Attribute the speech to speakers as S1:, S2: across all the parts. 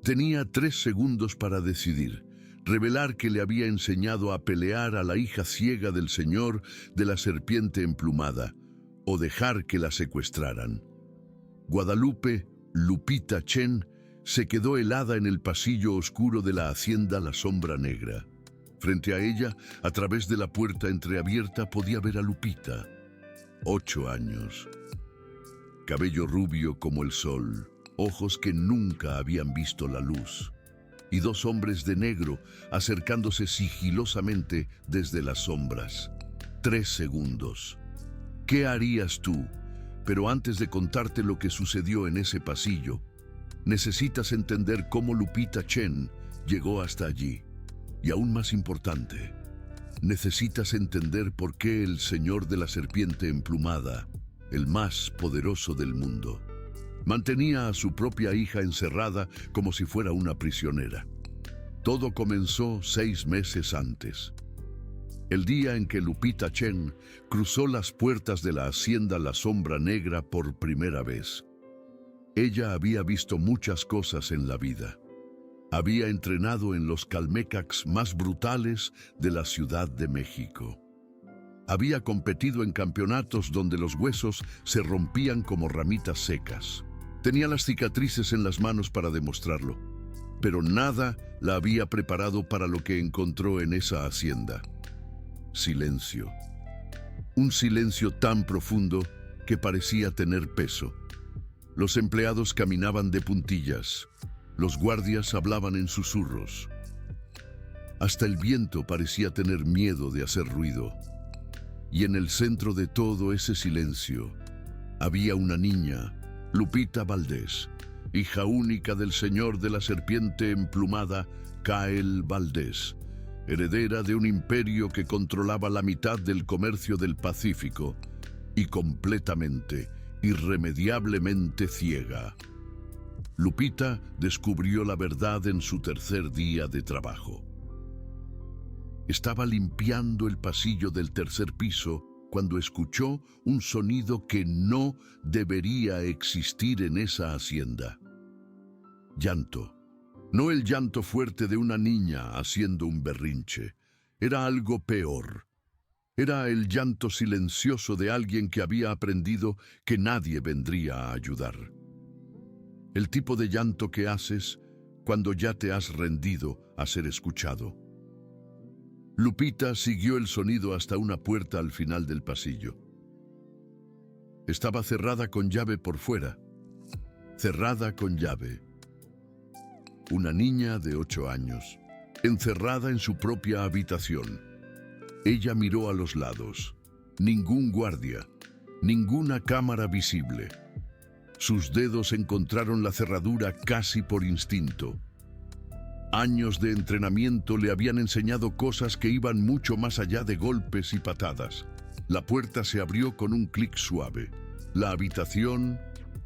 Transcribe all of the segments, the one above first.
S1: Tenía 3 segundos para decidir: revelar que le había enseñado a pelear a la hija ciega del señor de la serpiente emplumada, o dejar que la secuestraran. Guadalupe, Lupita Chen, se quedó helada en el pasillo oscuro de la hacienda La Sombra Negra. Frente a ella, a través de la puerta entreabierta, podía ver a Lupita, 8 años. Cabello rubio como el sol, ojos que nunca habían visto la luz, y 2 hombres de negro acercándose sigilosamente desde las sombras. 3 segundos. ¿Qué harías tú? Pero antes de contarte lo que sucedió en ese pasillo, necesitas entender cómo Lupita Chen llegó hasta allí. Y aún más importante, necesitas entender por qué el señor de la serpiente emplumada, el más poderoso del mundo, mantenía a su propia hija encerrada como si fuera una prisionera. Todo comenzó 6 meses antes. El día en que Lupita Chen cruzó las puertas de la hacienda La Sombra Negra por primera vez. Ella había visto muchas cosas en la vida. Había entrenado en los calmecacs más brutales de la Ciudad de México. Había competido en campeonatos donde los huesos se rompían como ramitas secas. Tenía las cicatrices en las manos para demostrarlo, pero nada la había preparado para lo que encontró en esa hacienda. Silencio. Un silencio tan profundo que parecía tener peso. Los empleados caminaban de puntillas. Los guardias hablaban en susurros. Hasta el viento parecía tener miedo de hacer ruido. Y en el centro de todo ese silencio había una niña, Lupita Valdés, hija única del señor de la serpiente emplumada, Kael Valdés, heredera de un imperio que controlaba la mitad del comercio del Pacífico y completamente, irremediablemente ciega. Lupita descubrió la verdad en su 3er día de trabajo. Estaba limpiando el pasillo del 3er piso cuando escuchó un sonido que no debería existir en esa hacienda. Llanto. No el llanto fuerte de una niña haciendo un berrinche. Era algo peor. Era el llanto silencioso de alguien que había aprendido que nadie vendría a ayudar. El tipo de llanto que haces cuando ya te has rendido a ser escuchado. Lupita siguió el sonido hasta una puerta al final del pasillo. Estaba cerrada con llave por fuera. Cerrada con llave. Una niña de 8 años, encerrada en su propia habitación. Ella miró a los lados. Ningún guardia, ninguna cámara visible. Sus dedos encontraron la cerradura casi por instinto. Años de entrenamiento le habían enseñado cosas que iban mucho más allá de golpes y patadas. La puerta se abrió con un clic suave. La habitación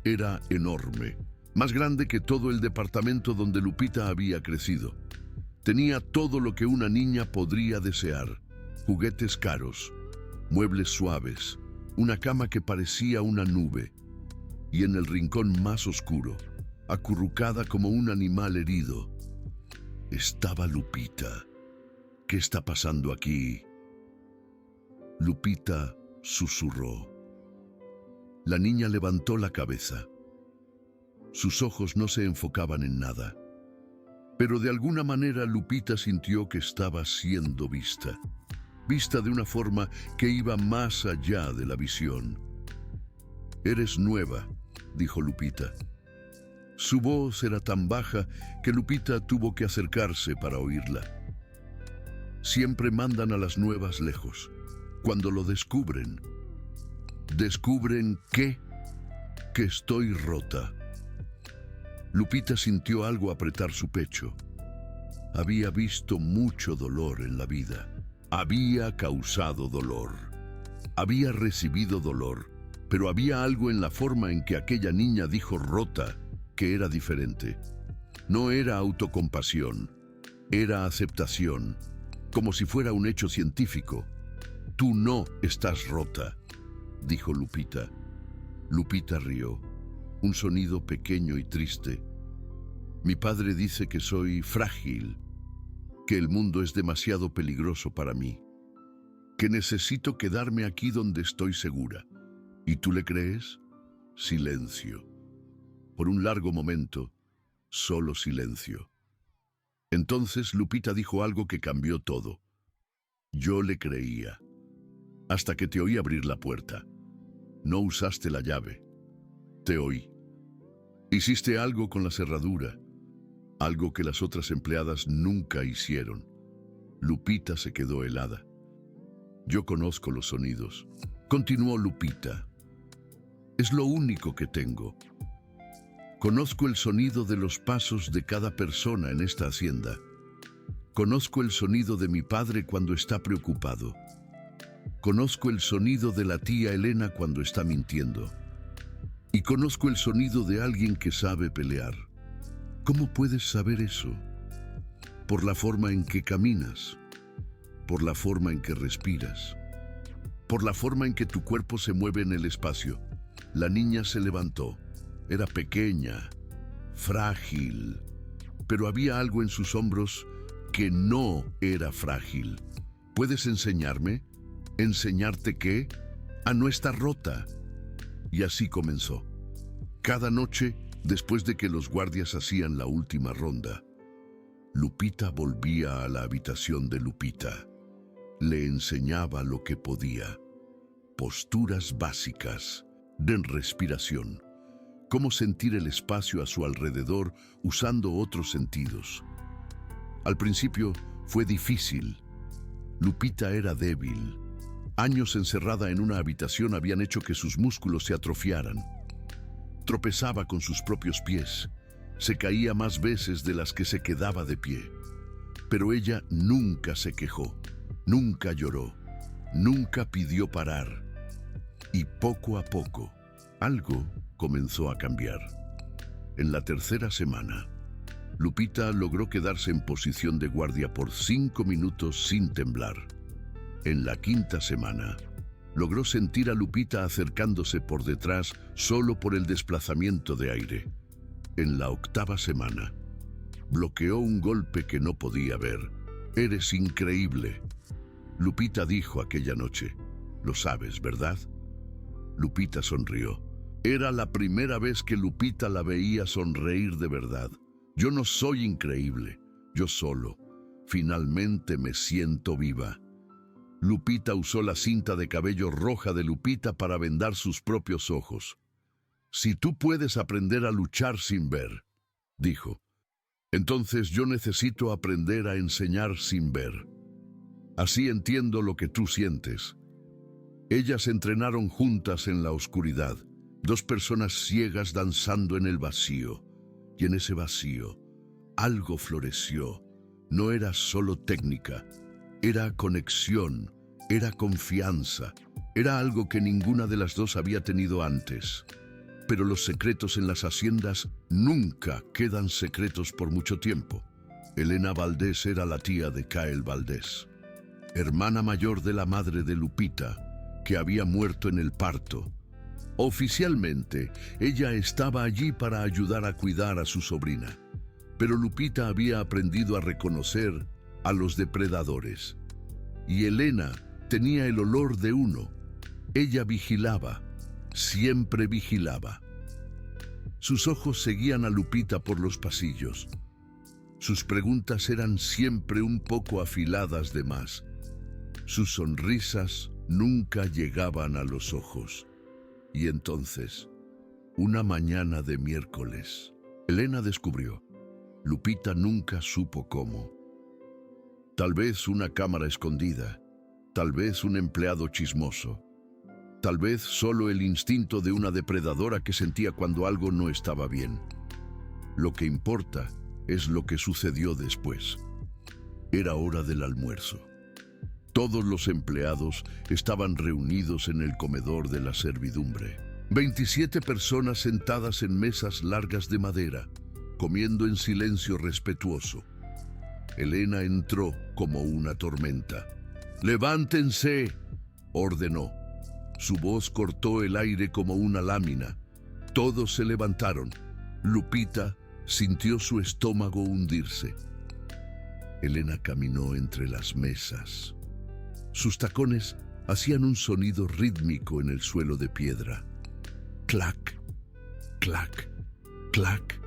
S1: era enorme, más grande que todo el departamento donde Lupita había crecido. Tenía todo lo que una niña podría desear: juguetes caros, muebles suaves, una cama que parecía una nube. Y en el rincón más oscuro, acurrucada como un animal herido, estaba Lupita. ¿Qué está pasando aquí? Lupita susurró. La niña levantó la cabeza. Sus ojos no se enfocaban en nada. Pero de alguna manera Lupita sintió que estaba siendo vista. Vista de una forma que iba más allá de la visión. «Eres nueva», dijo Lupita. Su voz era tan baja que Lupita tuvo que acercarse para oírla. Siempre mandan a las nuevas lejos. Cuando lo descubren, ¿descubren qué? Que estoy rota. Lupita sintió algo apretar su pecho. Había visto mucho dolor en la vida. Había causado dolor. Había recibido dolor. Pero había algo en la forma en que aquella niña dijo rota que era diferente. No era autocompasión, era aceptación, como si fuera un hecho científico. «Tú no estás rota», dijo Lupita. Lupita rió, un sonido pequeño y triste. Mi padre dice que soy frágil, que el mundo es demasiado peligroso para mí, que necesito quedarme aquí donde estoy segura. ¿Y tú le crees? Silencio. Por un largo momento, solo silencio. Entonces Lupita dijo algo que cambió todo. Yo le creía, hasta que te oí abrir la puerta. No usaste la llave. Te oí. Hiciste algo con la cerradura, algo que las otras empleadas nunca hicieron. Lupita se quedó helada. Yo conozco los sonidos. Continuó Lupita. Es lo único que tengo. Conozco el sonido de los pasos de cada persona en esta hacienda. Conozco el sonido de mi padre cuando está preocupado. Conozco el sonido de la tía Elena cuando está mintiendo. Y conozco el sonido de alguien que sabe pelear. ¿Cómo puedes saber eso? Por la forma en que caminas, por la forma en que respiras, por la forma en que tu cuerpo se mueve en el espacio. La niña se levantó. Era pequeña, frágil, pero había algo en sus hombros que no era frágil. ¿Puedes enseñarme? ¿Enseñarte qué? A no estar rota. Y así comenzó. Cada noche, después de que los guardias hacían la última ronda, Lupita volvía a la habitación de Lupita. Le enseñaba lo que podía. Posturas básicas de respiración. Cómo sentir el espacio a su alrededor usando otros sentidos. Al principio fue difícil. Lupita era débil. Años encerrada en una habitación habían hecho que sus músculos se atrofiaran. Tropezaba con sus propios pies. Se caía más veces de las que se quedaba de pie. Pero ella nunca se quejó, nunca lloró, nunca pidió parar. Y poco a poco, algo comenzó a cambiar. En la tercera semana, Lupita logró quedarse en posición de guardia por 5 minutos sin temblar. En la quinta semana, logró sentir a Lupita acercándose por detrás solo por el desplazamiento de aire. En la octava semana, bloqueó un golpe que no podía ver. «Eres increíble», Lupita dijo aquella noche. «Lo sabes, ¿verdad?» Lupita sonrió. Era la primera vez que Lupita la veía sonreír de verdad. «Yo no soy increíble, yo solo. Finalmente me siento viva». Lupita usó la cinta de cabello roja de Lupita para vendar sus propios ojos. «Si tú puedes aprender a luchar sin ver», dijo, «entonces yo necesito aprender a enseñar sin ver. Así entiendo lo que tú sientes». Ellas entrenaron juntas en la oscuridad, 2 personas ciegas danzando en el vacío. Y en ese vacío, algo floreció. No era solo técnica, era conexión, era confianza, era algo que ninguna de las dos había tenido antes. Pero los secretos en las haciendas nunca quedan secretos por mucho tiempo. Elena Valdés era la tía de Cael Valdés, hermana mayor de la madre de Lupita, que había muerto en el parto. Oficialmente, ella estaba allí para ayudar a cuidar a su sobrina. Pero Lupita había aprendido a reconocer a los depredadores. Y Elena tenía el olor de uno. Ella vigilaba, siempre vigilaba. Sus ojos seguían a Lupita por los pasillos. Sus preguntas eran siempre un poco afiladas de más. Sus sonrisas nunca llegaban a los ojos. Y entonces, una mañana de miércoles, Elena descubrió. Lupita nunca supo cómo. Tal vez una cámara escondida, tal vez un empleado chismoso, tal vez solo el instinto de una depredadora que sentía cuando algo no estaba bien. Lo que importa es lo que sucedió después. Era hora del almuerzo. Todos los empleados estaban reunidos en el comedor de la servidumbre. 27 personas sentadas en mesas largas de madera, comiendo en silencio respetuoso. Elena entró como una tormenta. «¡Levántense!», ordenó. Su voz cortó el aire como una lámina. Todos se levantaron. Lupita Sintió su estómago hundirse. Elena caminó entre las mesas. Sus tacones hacían un sonido rítmico en el suelo de piedra. Clac, clac, clac,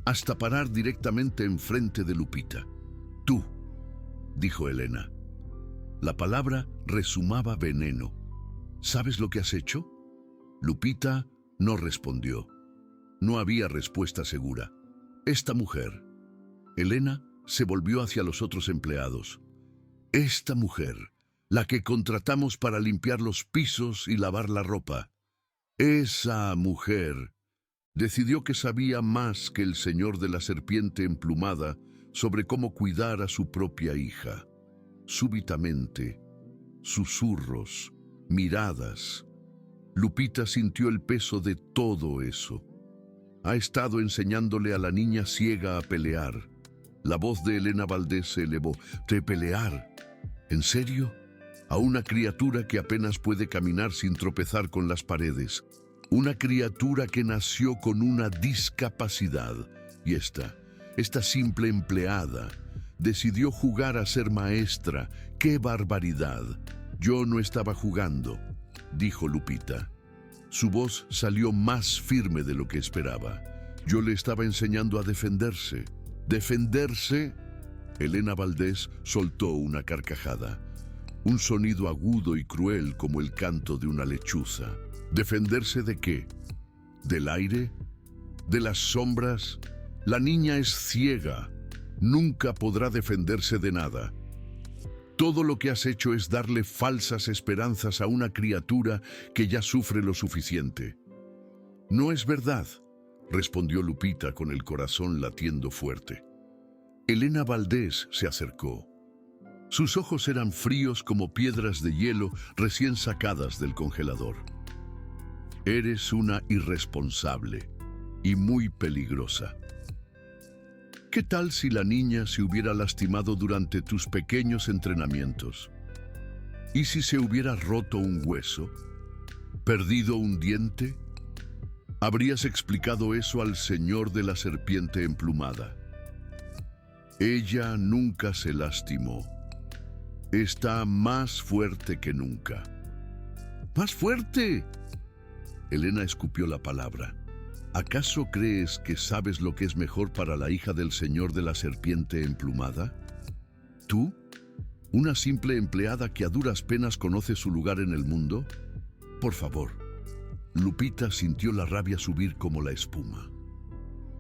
S1: hasta parar directamente enfrente de Lupita. «Tú», dijo Elena. La palabra resumaba veneno. «¿Sabes lo que has hecho?». Lupita no respondió. No había respuesta segura. Esta mujer. Elena se volvió hacia los otros empleados. Esta mujer, la que contratamos para limpiar los pisos y lavar la ropa. Esa mujer decidió que sabía más que el señor de la serpiente emplumada sobre cómo cuidar a su propia hija. Súbitamente, susurros, miradas. Lupita sintió el peso de todo eso. Ha estado enseñándole a la niña ciega a pelear. La voz de Elena Valdés se elevó. ¿De pelear? ¿En serio? A una criatura que apenas puede caminar sin tropezar con las paredes. Una criatura que nació con una discapacidad. Y esta simple empleada, decidió jugar a ser maestra. ¡Qué barbaridad! Yo no estaba jugando, dijo Lupita. Su voz salió más firme de lo que esperaba. Yo le estaba enseñando a defenderse. ¿Defenderse? Elena Valdés soltó una carcajada. Un sonido agudo y cruel como el canto de una lechuza. ¿Defenderse de qué? ¿Del aire? ¿De las sombras? La niña es ciega. Nunca podrá defenderse de nada. Todo lo que has hecho es darle falsas esperanzas a una criatura que ya sufre lo suficiente. No es verdad, respondió Lupita con el corazón latiendo fuerte. Elena Valdés se acercó. Sus ojos eran fríos como piedras de hielo recién sacadas del congelador. Eres una irresponsable y muy peligrosa. ¿Qué tal si la niña se hubiera lastimado durante tus pequeños entrenamientos? ¿Y si se hubiera roto un hueso? ¿Perdido un diente? ¿Habrías explicado eso al señor de la serpiente emplumada? Ella nunca se lastimó. Está más fuerte que nunca. ¡Más fuerte! Elena escupió la palabra. ¿Acaso crees que sabes lo que es mejor para la hija del señor de la serpiente emplumada? ¿Tú? ¿Una simple empleada que a duras penas conoce su lugar en el mundo? Por favor. Lupita sintió la rabia subir como la espuma.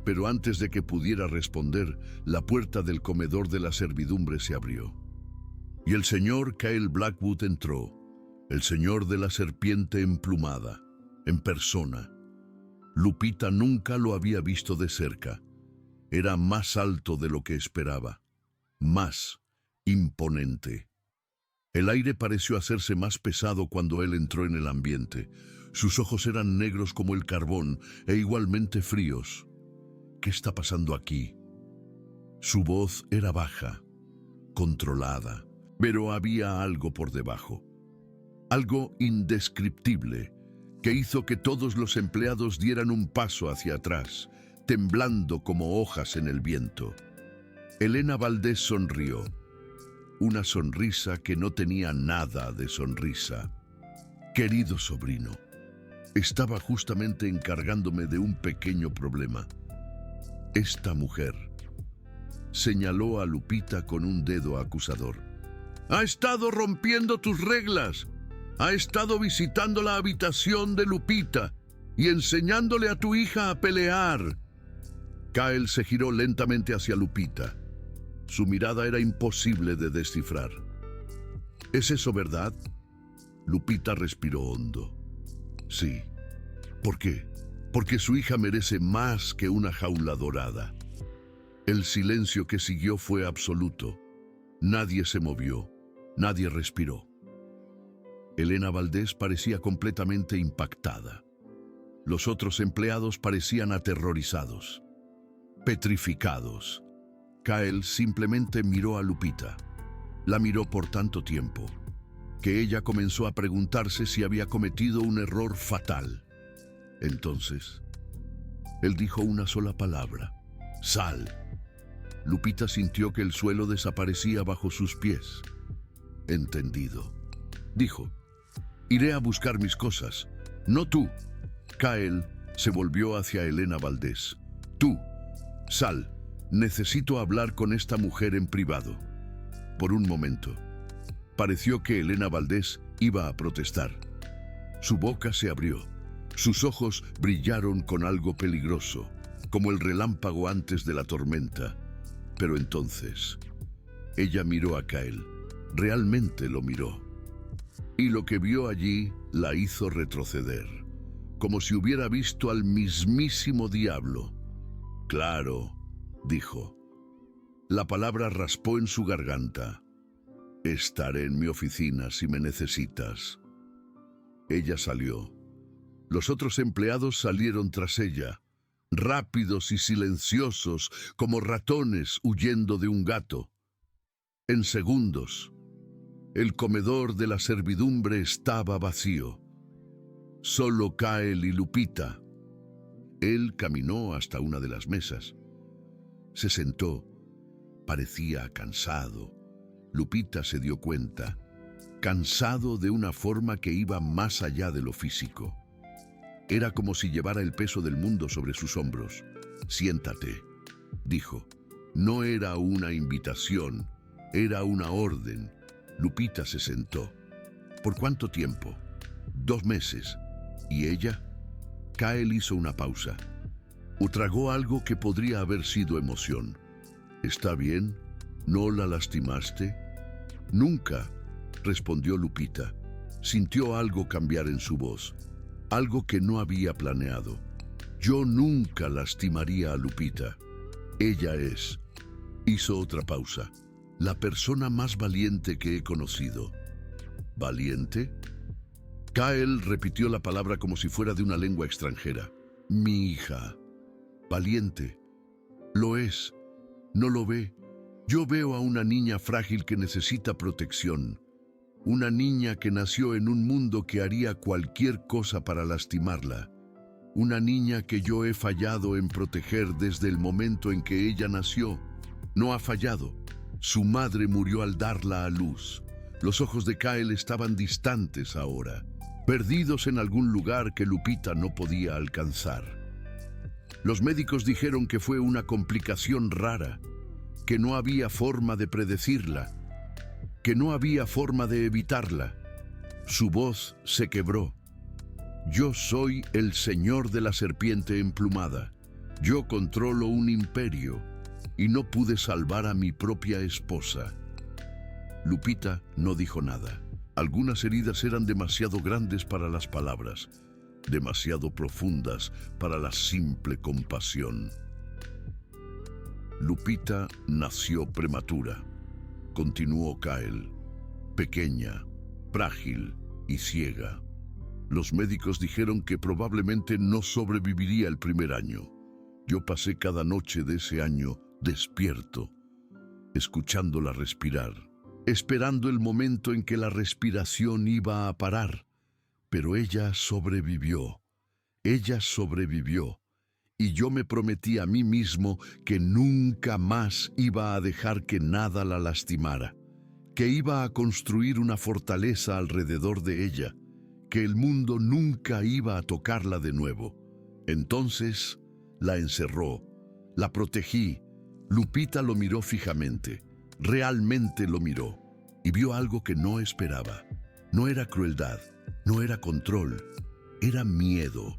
S1: Pero antes de que pudiera responder, la puerta del comedor de la servidumbre se abrió. Y el señor Kyle Blackwood entró, el señor de la serpiente emplumada, en persona. Lupita nunca lo había visto de cerca. Era más alto de lo que esperaba, más imponente. El aire pareció hacerse más pesado cuando él entró en el ambiente. Sus ojos eran negros como el carbón e igualmente fríos. ¿Qué está pasando aquí? Su voz era baja, controlada, pero había algo por debajo. Algo indescriptible que hizo que todos los empleados dieran un paso hacia atrás, temblando como hojas en el viento. Elena Valdés sonrió, una sonrisa que no tenía nada de sonrisa. Querido sobrino, estaba justamente encargándome de un pequeño problema. Esta mujer señaló a Lupita con un dedo acusador. Ha estado rompiendo tus reglas. Ha estado visitando la habitación de Lupita y enseñándole a tu hija a pelear. Kyle se giró lentamente hacia Lupita. Su mirada era imposible de descifrar. ¿Es eso verdad? Lupita respiró hondo. Sí. ¿Por qué? Porque su hija merece más que una jaula dorada. El silencio que siguió fue absoluto. Nadie se movió, nadie respiró. Elena Valdés parecía completamente impactada. Los otros empleados parecían aterrorizados, petrificados. Kyle simplemente miró a Lupita. La miró por tanto tiempo, que ella comenzó a preguntarse si había cometido un error fatal. Entonces, él dijo una sola palabra. Sal. Lupita sintió que el suelo desaparecía bajo sus pies. Entendido, dijo. Iré a buscar mis cosas. No tú. Kyle se volvió hacia Elena Valdés. Tú, sal. Necesito hablar con esta mujer en privado. Por un momento, pareció que Elena Valdés iba a protestar. Su boca se abrió. Sus ojos brillaron con algo peligroso, como el relámpago antes de la tormenta. Pero entonces, ella miró a Kyle. Realmente lo miró. Y lo que vio allí la hizo retroceder, como si hubiera visto al mismísimo diablo. Claro, dijo. La palabra raspó en su garganta. Estaré en mi oficina si me necesitas. Ella salió. Los otros empleados salieron tras ella, rápidos y silenciosos como ratones huyendo de un gato. En segundos, el comedor de la servidumbre estaba vacío. Solo Kyle y Lupita. Él caminó hasta una de las mesas. Se sentó. Parecía cansado. Lupita se dio cuenta. Cansado de una forma que iba más allá de lo físico. Era como si llevara el peso del mundo sobre sus hombros. Siéntate, dijo. No era una invitación, era una orden. Lupita se sentó. ¿Por cuánto tiempo? 2 meses. ¿Y ella? Kyle hizo una pausa. O tragó algo que podría haber sido emoción. ¿Está bien? ¿No la lastimaste? Nunca, respondió Lupita. Sintió algo cambiar en su voz. Algo que no había planeado. Yo nunca lastimaría a Lupita. Ella es. Hizo otra pausa. La persona más valiente que he conocido. ¿Valiente? Kyle repitió la palabra como si fuera de una lengua extranjera. Mi hija. Valiente. Lo es. ¿No lo ve? Yo veo a una niña frágil que necesita protección. Una niña que nació en un mundo que haría cualquier cosa para lastimarla. Una niña que yo he fallado en proteger desde el momento en que ella nació. No ha fallado. Su madre murió al darla a luz. Los ojos de Kyle estaban distantes ahora, perdidos en algún lugar que Lupita no podía alcanzar. Los médicos dijeron que fue una complicación rara, que no había forma de predecirla, que no había forma de evitarla. Su voz se quebró. Yo soy el señor de la serpiente emplumada. Yo controlo un imperio y no pude salvar a mi propia esposa. Lupita no dijo nada. Algunas heridas eran demasiado grandes para las palabras, demasiado profundas para la simple compasión. Lupita nació prematura, continuó Kyle, pequeña, frágil y ciega. Los médicos dijeron que probablemente no sobreviviría el primer año. Yo pasé cada noche de ese año despierto, escuchándola respirar, esperando el momento en que la respiración iba a parar. Pero ella sobrevivió. Ella sobrevivió. Y yo me prometí a mí mismo que nunca más iba a dejar que nada la lastimara, que iba a construir una fortaleza alrededor de ella, que el mundo nunca iba a tocarla de nuevo. Entonces la encerró, la protegí. Lupita lo miró fijamente, realmente lo miró, y vio algo que no esperaba. No era crueldad, no era control, era miedo.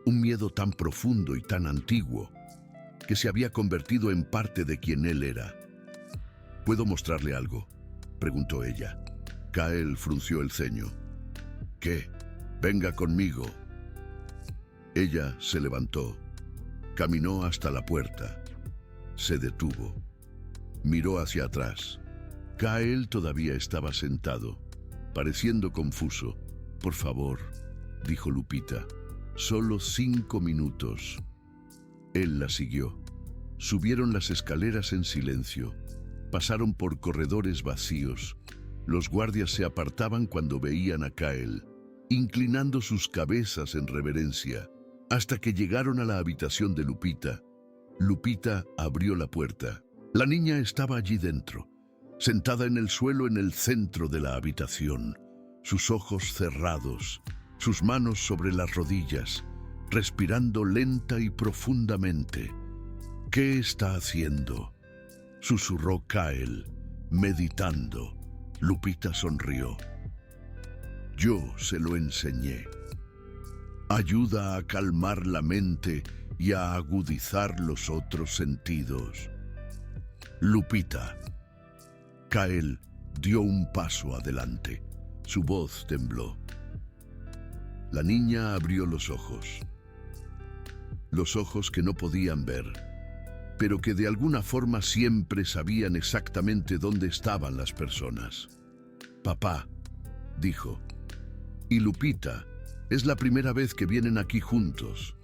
S1: Un miedo tan profundo y tan antiguo, que se había convertido en parte de quien él era. ¿Puedo mostrarle algo?, preguntó ella. Kyle frunció el ceño. ¿Qué? Venga conmigo. Ella se levantó, caminó hasta la puerta. Se detuvo. Miró hacia atrás. Kyle todavía estaba sentado, pareciendo confuso. Por favor, dijo Lupita. Solo 5 minutos. Él la siguió. Subieron las escaleras en silencio. Pasaron por corredores vacíos. Los guardias se apartaban cuando veían a Kyle, inclinando sus cabezas en reverencia, hasta que llegaron a la habitación de Lupita. Lupita abrió la puerta. La niña estaba allí dentro, sentada en el suelo en el centro de la habitación, sus ojos cerrados, sus manos sobre las rodillas, respirando lenta y profundamente. «¿Qué está haciendo?», susurró Kyle, meditando. Lupita sonrió. «Yo se lo enseñé. Ayuda a calmar la mente y a agudizar los otros sentidos». «Lupita». Kyle dio un paso adelante. Su voz tembló. La niña abrió los ojos que no podían ver, pero que de alguna forma siempre sabían exactamente dónde estaban las personas. «Papá», dijo. «Y Lupita, es la primera vez que vienen aquí juntos.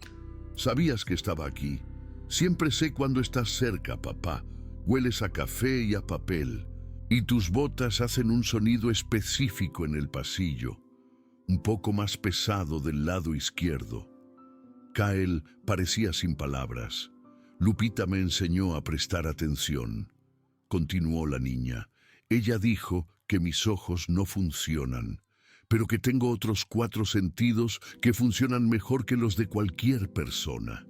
S1: Sabías que estaba aquí. Siempre sé cuando estás cerca, papá. Hueles a café y a papel, y tus botas hacen un sonido específico en el pasillo, un poco más pesado del lado izquierdo». Kyle parecía sin palabras. «Lupita me enseñó a prestar atención», continuó la niña. «Ella dijo que mis ojos no funcionan, pero que tengo otros 4 sentidos que funcionan mejor que los de cualquier persona.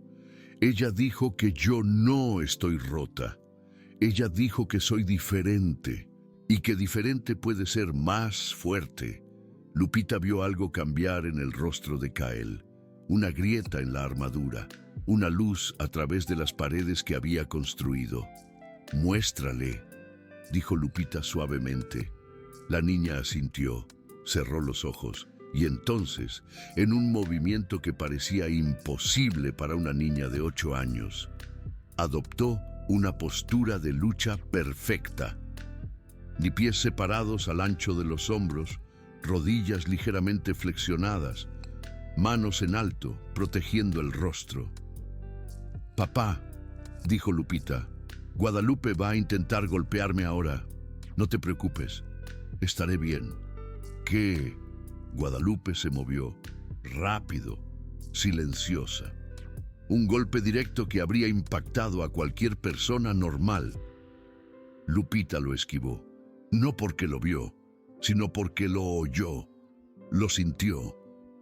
S1: Ella dijo que yo no estoy rota. Ella dijo que soy diferente y que diferente puede ser más fuerte». Lupita vio algo cambiar en el rostro de Kyle. Una grieta en la armadura, una luz a través de las paredes que había construido. «Muéstrale», dijo Lupita suavemente. La niña asintió, cerró los ojos y entonces, en un movimiento que parecía imposible para una niña de 8 años, adoptó una postura de lucha perfecta. Ni pies separados al ancho de los hombros, rodillas ligeramente flexionadas, manos en alto, protegiendo el rostro. «Papá», dijo Lupita, «Guadalupe va a intentar golpearme ahora. No te preocupes, estaré bien». «¿Qué?». Guadalupe se movió, rápido, silenciosa. Un golpe directo que habría impactado a cualquier persona normal. Lupita lo esquivó, no porque lo vio, sino porque lo oyó, lo sintió.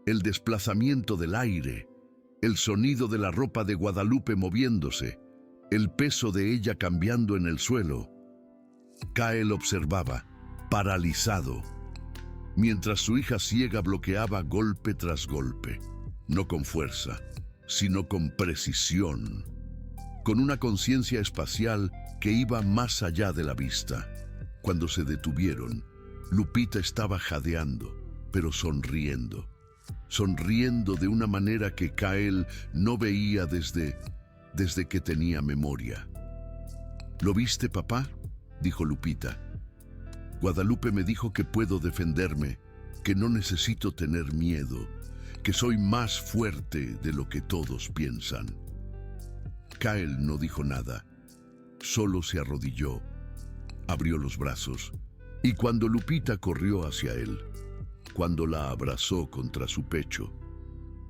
S1: El desplazamiento del aire, el sonido de la ropa de Guadalupe moviéndose, el peso de ella cambiando en el suelo. Kyle observaba, paralizado, mientras su hija ciega bloqueaba golpe tras golpe, no con fuerza, sino con precisión, con una conciencia espacial que iba más allá de la vista. Cuando se detuvieron, Lupita estaba jadeando, pero sonriendo de una manera que Kyle no veía desde que tenía memoria. «¿Lo viste, papá?», dijo Lupita. «Guadalupe me dijo que puedo defenderme, que no necesito tener miedo, que soy más fuerte de lo que todos piensan». Kyle no dijo nada, solo se arrodilló, abrió los brazos, y cuando Lupita corrió hacia él, cuando la abrazó contra su pecho,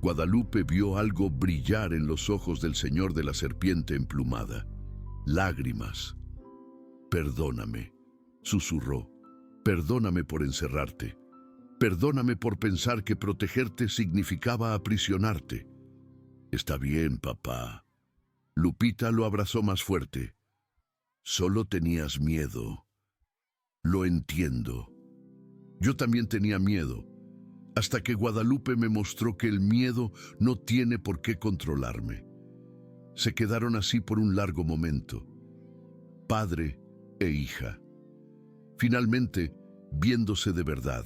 S1: Guadalupe vio algo brillar en los ojos del señor de la serpiente emplumada. Lágrimas. «Perdóname», susurró. «Perdóname por encerrarte. Perdóname por pensar que protegerte significaba aprisionarte». «Está bien, papá». Lupita lo abrazó más fuerte. «Solo tenías miedo». «Lo entiendo. Yo también tenía miedo, hasta que Guadalupe me mostró que el miedo no tiene por qué controlarme». Se quedaron así por un largo momento, padre e hija, finalmente viéndose de verdad.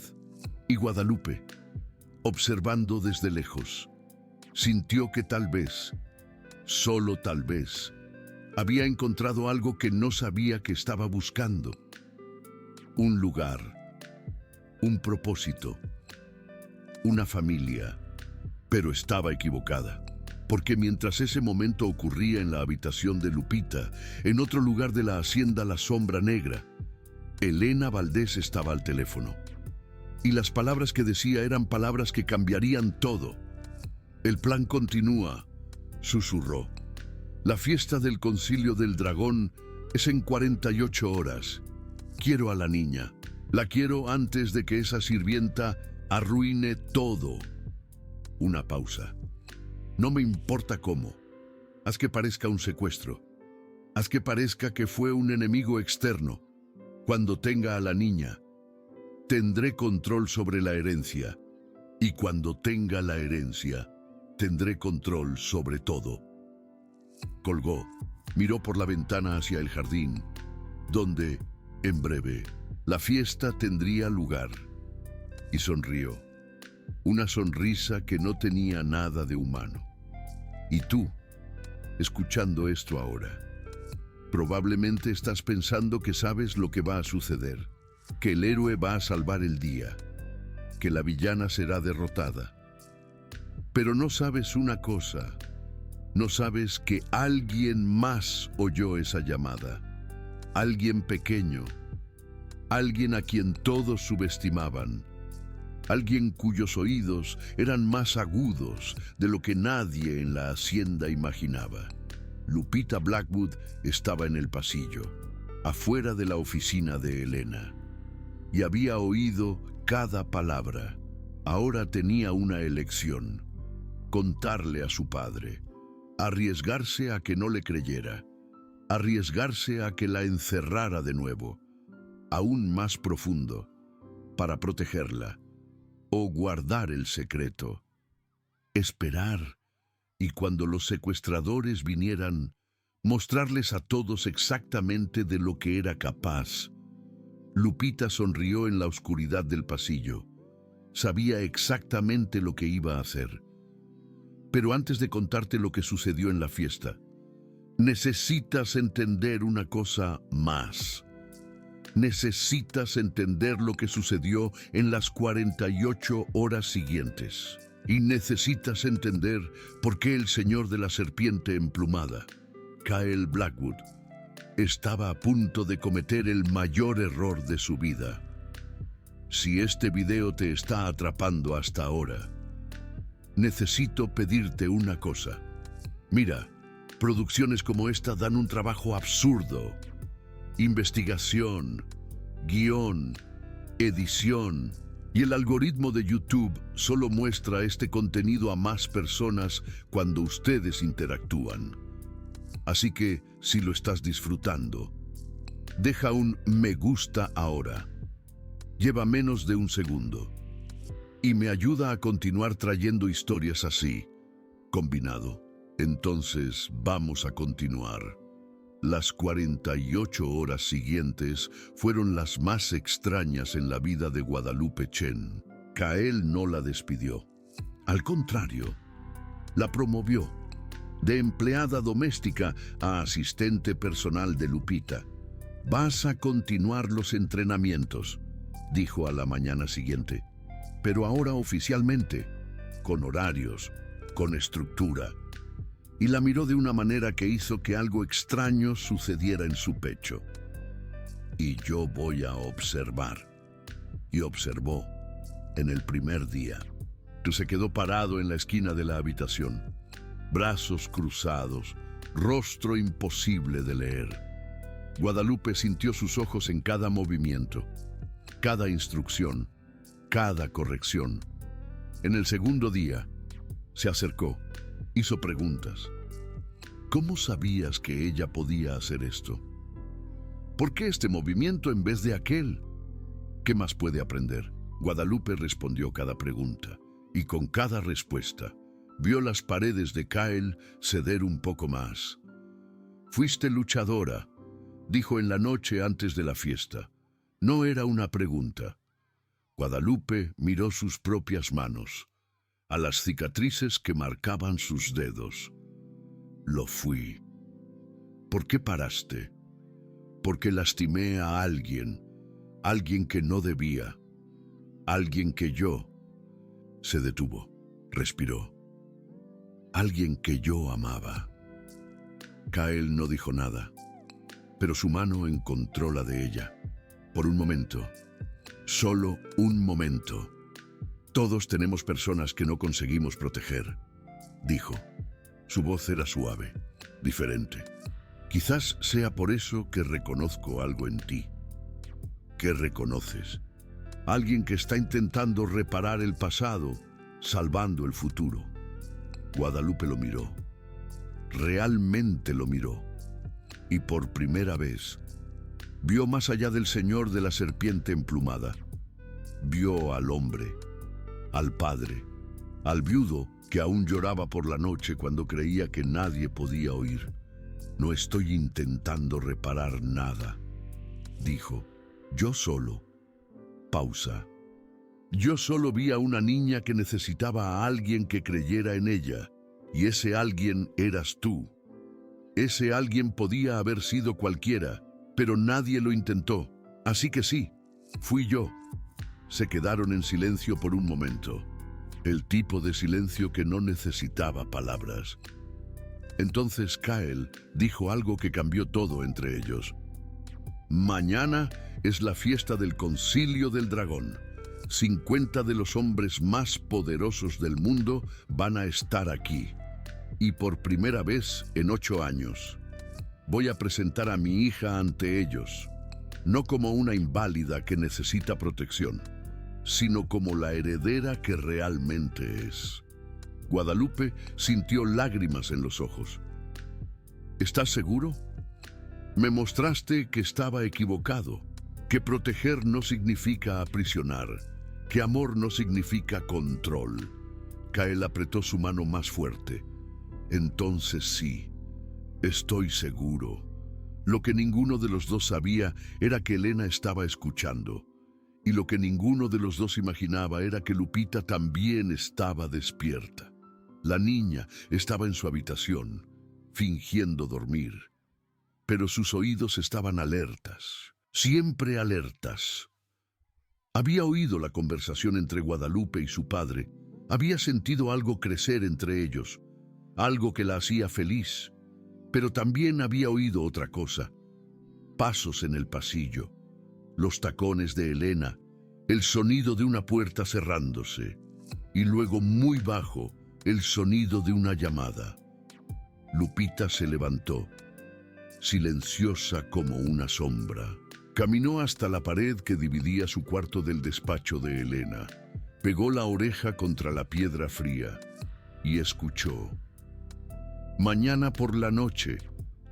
S1: Y Guadalupe, observando desde lejos, sintió que tal vez, solo tal vez, había encontrado algo que no sabía que estaba buscando. Un lugar, un propósito, una familia. Pero estaba equivocada, porque mientras ese momento ocurría en la habitación de Lupita, en otro lugar de la hacienda La Sombra Negra, Elena Valdés estaba al teléfono. Y las palabras que decía eran palabras que cambiarían todo. «El plan continúa», susurró. La fiesta del Concilio del Dragón es en 48 horas. Quiero a la niña. La quiero antes de que esa sirvienta arruine todo. Una pausa. No me importa cómo. Haz que parezca un secuestro. Haz que parezca que fue un enemigo externo. Cuando tenga a la niña, tendré control sobre la herencia. Y cuando tenga la herencia, tendré control sobre todo. Colgó, miró por la ventana hacia el jardín, donde, en breve, la fiesta tendría lugar. Y sonrió. Una sonrisa que no tenía nada de humano. Y tú, escuchando esto ahora, probablemente estás pensando que sabes lo que va a suceder, que el héroe va a salvar el día, que la villana será derrotada. Pero no sabes una cosa, no sabes que alguien más oyó esa llamada, alguien pequeño, alguien a quien todos subestimaban, alguien cuyos oídos eran más agudos de lo que nadie en la hacienda imaginaba. Lupita Blackwood estaba en el pasillo, afuera de la oficina de Elena, y había oído cada palabra. Ahora tenía una elección: contarle a su padre, arriesgarse a que no le creyera, arriesgarse a que la encerrara de nuevo, aún más profundo, para protegerla, o guardar el secreto, esperar, y cuando los secuestradores vinieran, mostrarles a todos exactamente de lo que era capaz. Lupita sonrió en la oscuridad del pasillo. Sabía exactamente lo que iba a hacer. Pero antes de contarte lo que sucedió en la fiesta, necesitas entender una cosa más. Necesitas entender lo que sucedió en las 48 horas siguientes. Y necesitas entender por qué el señor de la serpiente emplumada, Kyle Blackwood, estaba a punto de cometer el mayor error de su vida. Si este video te está atrapando hasta ahora, necesito pedirte una cosa. Mira, producciones como esta dan un trabajo absurdo. Investigación, guión, edición, y el algoritmo de YouTube solo muestra este contenido a más personas cuando ustedes interactúan. Así que, si lo estás disfrutando, deja un me gusta ahora. Lleva menos de un segundo. Y me ayuda a continuar trayendo historias así, combinado. Entonces, vamos a continuar. Las 48 horas siguientes fueron las más extrañas en la vida de Guadalupe Chen. Kyle no la despidió. Al contrario, la promovió de empleada doméstica a asistente personal de Lupita. Vas a continuar los entrenamientos, dijo a la mañana siguiente, pero ahora oficialmente, con horarios, con estructura. Y la miró de una manera que hizo que algo extraño sucediera en su pecho. Y yo voy a observar. Y observó en el primer día. Se quedó parado en la esquina de la habitación, brazos cruzados, rostro imposible de leer. Guadalupe sintió sus ojos en cada movimiento, cada instrucción, cada corrección. En el segundo día, se acercó. Hizo preguntas. ¿Cómo sabías que ella podía hacer esto? ¿Por qué este movimiento en vez de aquel? ¿Qué más puede aprender? Guadalupe respondió cada pregunta, y con cada respuesta, vio las paredes de Kyle ceder un poco más. Fuiste luchadora, dijo en la noche antes de la fiesta. No era una pregunta. Guadalupe miró sus propias manos, a las cicatrices que marcaban sus dedos. Lo fui. ¿Por qué paraste? Porque lastimé a alguien, alguien que no debía, alguien que yo. Se detuvo, respiró. Alguien que yo amaba. Kyle no dijo nada, pero su mano encontró la de ella. Por un momento, solo un momento. Todos tenemos personas que no conseguimos proteger, dijo. Su voz era suave, diferente. Quizás sea por eso que reconozco algo en ti. ¿Qué reconoces? Alguien que está intentando reparar el pasado, salvando el futuro. Guadalupe lo miró. Realmente lo miró. Y por primera vez, vio más allá del señor de la serpiente emplumada. Vio al hombre, al padre, al viudo que aún lloraba por la noche cuando creía que nadie podía oír. No estoy intentando reparar nada, dijo. Yo solo. Pausa. Yo solo vi a una niña que necesitaba a alguien que creyera en ella, y ese alguien eras tú. Ese alguien podía haber sido cualquiera, pero nadie lo intentó. Así que sí, fui yo. Se quedaron en silencio por un momento. El tipo de silencio que no necesitaba palabras. Entonces Kael dijo algo que cambió todo entre ellos. Mañana es la fiesta del Concilio del Dragón. 50 de los hombres más poderosos del mundo van a estar aquí. Y por primera vez en 8 años, voy a presentar a mi hija ante ellos, no como una inválida que necesita protección, sino como la heredera que realmente es. Guadalupe sintió lágrimas en los ojos. ¿Estás seguro? Me mostraste que estaba equivocado, que proteger no significa aprisionar, que amor no significa control. Kael apretó su mano más fuerte. Entonces sí, estoy seguro. Lo que ninguno de los dos sabía era que Elena estaba escuchando. Y lo que ninguno de los dos imaginaba era que Lupita también estaba despierta. La niña estaba en su habitación, fingiendo dormir. Pero sus oídos estaban alertas, siempre alertas. Había oído la conversación entre Guadalupe y su padre. Había sentido algo crecer entre ellos, algo que la hacía feliz. Pero también había oído otra cosa. Pasos en el pasillo, los tacones de Elena, el sonido de una puerta cerrándose, y luego muy bajo, el sonido de una llamada. Lupita se levantó, silenciosa como una sombra. Caminó hasta la pared que dividía su cuarto del despacho de Elena. Pegó la oreja contra la piedra fría y escuchó. Mañana por la noche,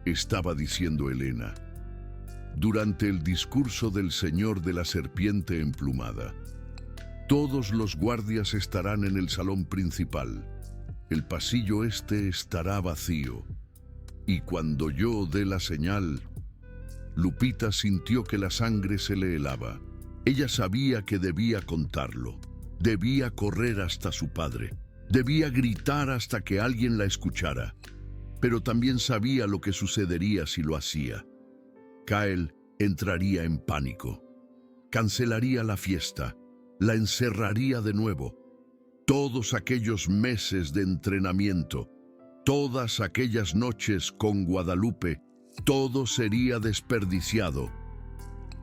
S1: estaba diciendo Elena, durante el discurso del señor de la serpiente emplumada. Todos los guardias estarán en el salón principal. El pasillo este estará vacío. Y cuando yo dé la señal, Lupita sintió que la sangre se le helaba. Ella sabía que debía contarlo. Debía correr hasta su padre. Debía gritar hasta que alguien la escuchara. Pero también sabía lo que sucedería si lo hacía. Kael entraría en pánico. Cancelaría la fiesta. La encerraría de nuevo. Todos aquellos meses de entrenamiento, todas aquellas noches con Guadalupe, todo sería desperdiciado.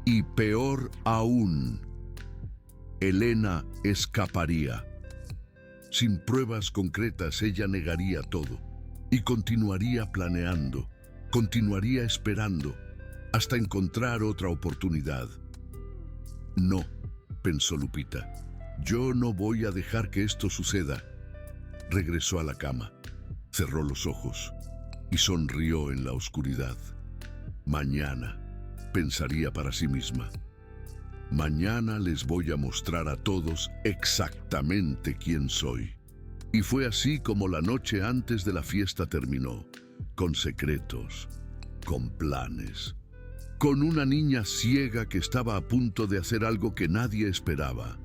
S1: Y peor aún, Elena escaparía. Sin pruebas concretas, ella negaría todo y continuaría planeando, continuaría esperando, hasta encontrar otra oportunidad. No, pensó Lupita, yo no voy a dejar que esto suceda. Regresó a la cama, cerró los ojos y sonrió en la oscuridad. Mañana, pensaría para sí misma, mañana les voy a mostrar a todos exactamente quién soy. Y fue así como la noche antes de la fiesta terminó, con secretos, con planes, con una niña ciega que estaba a punto de hacer algo que nadie esperaba.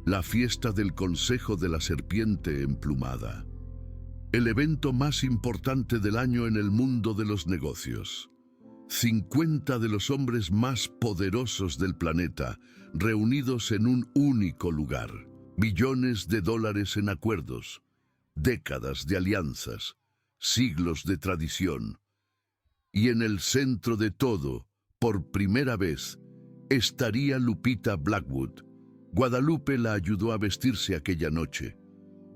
S1: La fiesta del Consejo de la Serpiente Emplumada, el evento más importante del año en el mundo de los negocios. 50 de los hombres más poderosos del planeta, reunidos en un único lugar. Billones de dólares en acuerdos, décadas de alianzas, siglos de tradición. Y en el centro de todo, por primera vez, estaría Lupita Blackwood. Guadalupe la ayudó a vestirse aquella noche.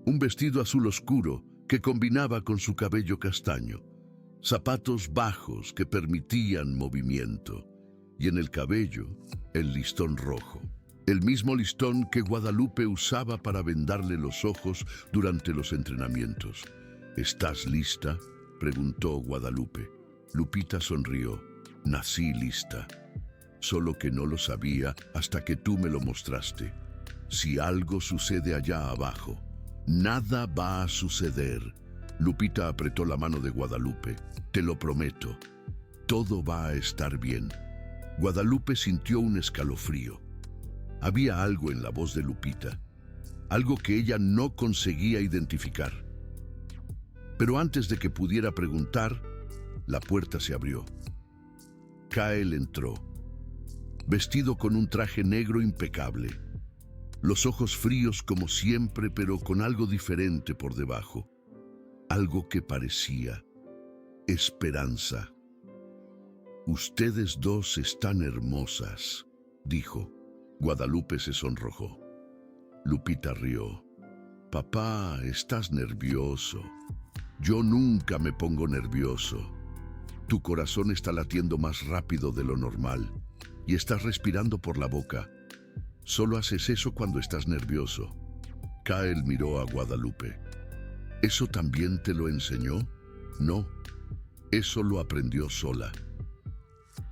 S1: Un vestido azul oscuro que combinaba con su cabello castaño. zapatos bajos que permitían movimiento, y en el cabello el listón rojo. El mismo listón que Guadalupe usaba para vendarle los ojos durante los entrenamientos. ¿Estás lista?, preguntó Guadalupe. Lupita sonrió. Nací lista. Solo que no lo sabía hasta que tú me lo mostraste. Si algo sucede allá abajo, nada va a suceder. Lupita apretó la mano de Guadalupe. Te lo prometo. Todo va a estar bien. Guadalupe sintió un escalofrío. Había algo en la voz de Lupita, algo que ella no conseguía identificar. Pero antes de que pudiera preguntar, la puerta se abrió. Kael entró, vestido con un traje negro impecable, los ojos fríos como siempre, pero con algo diferente por debajo, algo que parecía esperanza. Ustedes dos están hermosas, dijo. Guadalupe se sonrojó. Lupita rió. Papá, estás nervioso. Yo nunca me pongo nervioso. Tu corazón está latiendo más rápido de lo normal y estás respirando por la boca. Solo haces eso cuando estás nervioso. Kael miró a Guadalupe. ¿Eso también te lo enseñó? No, eso lo aprendió sola.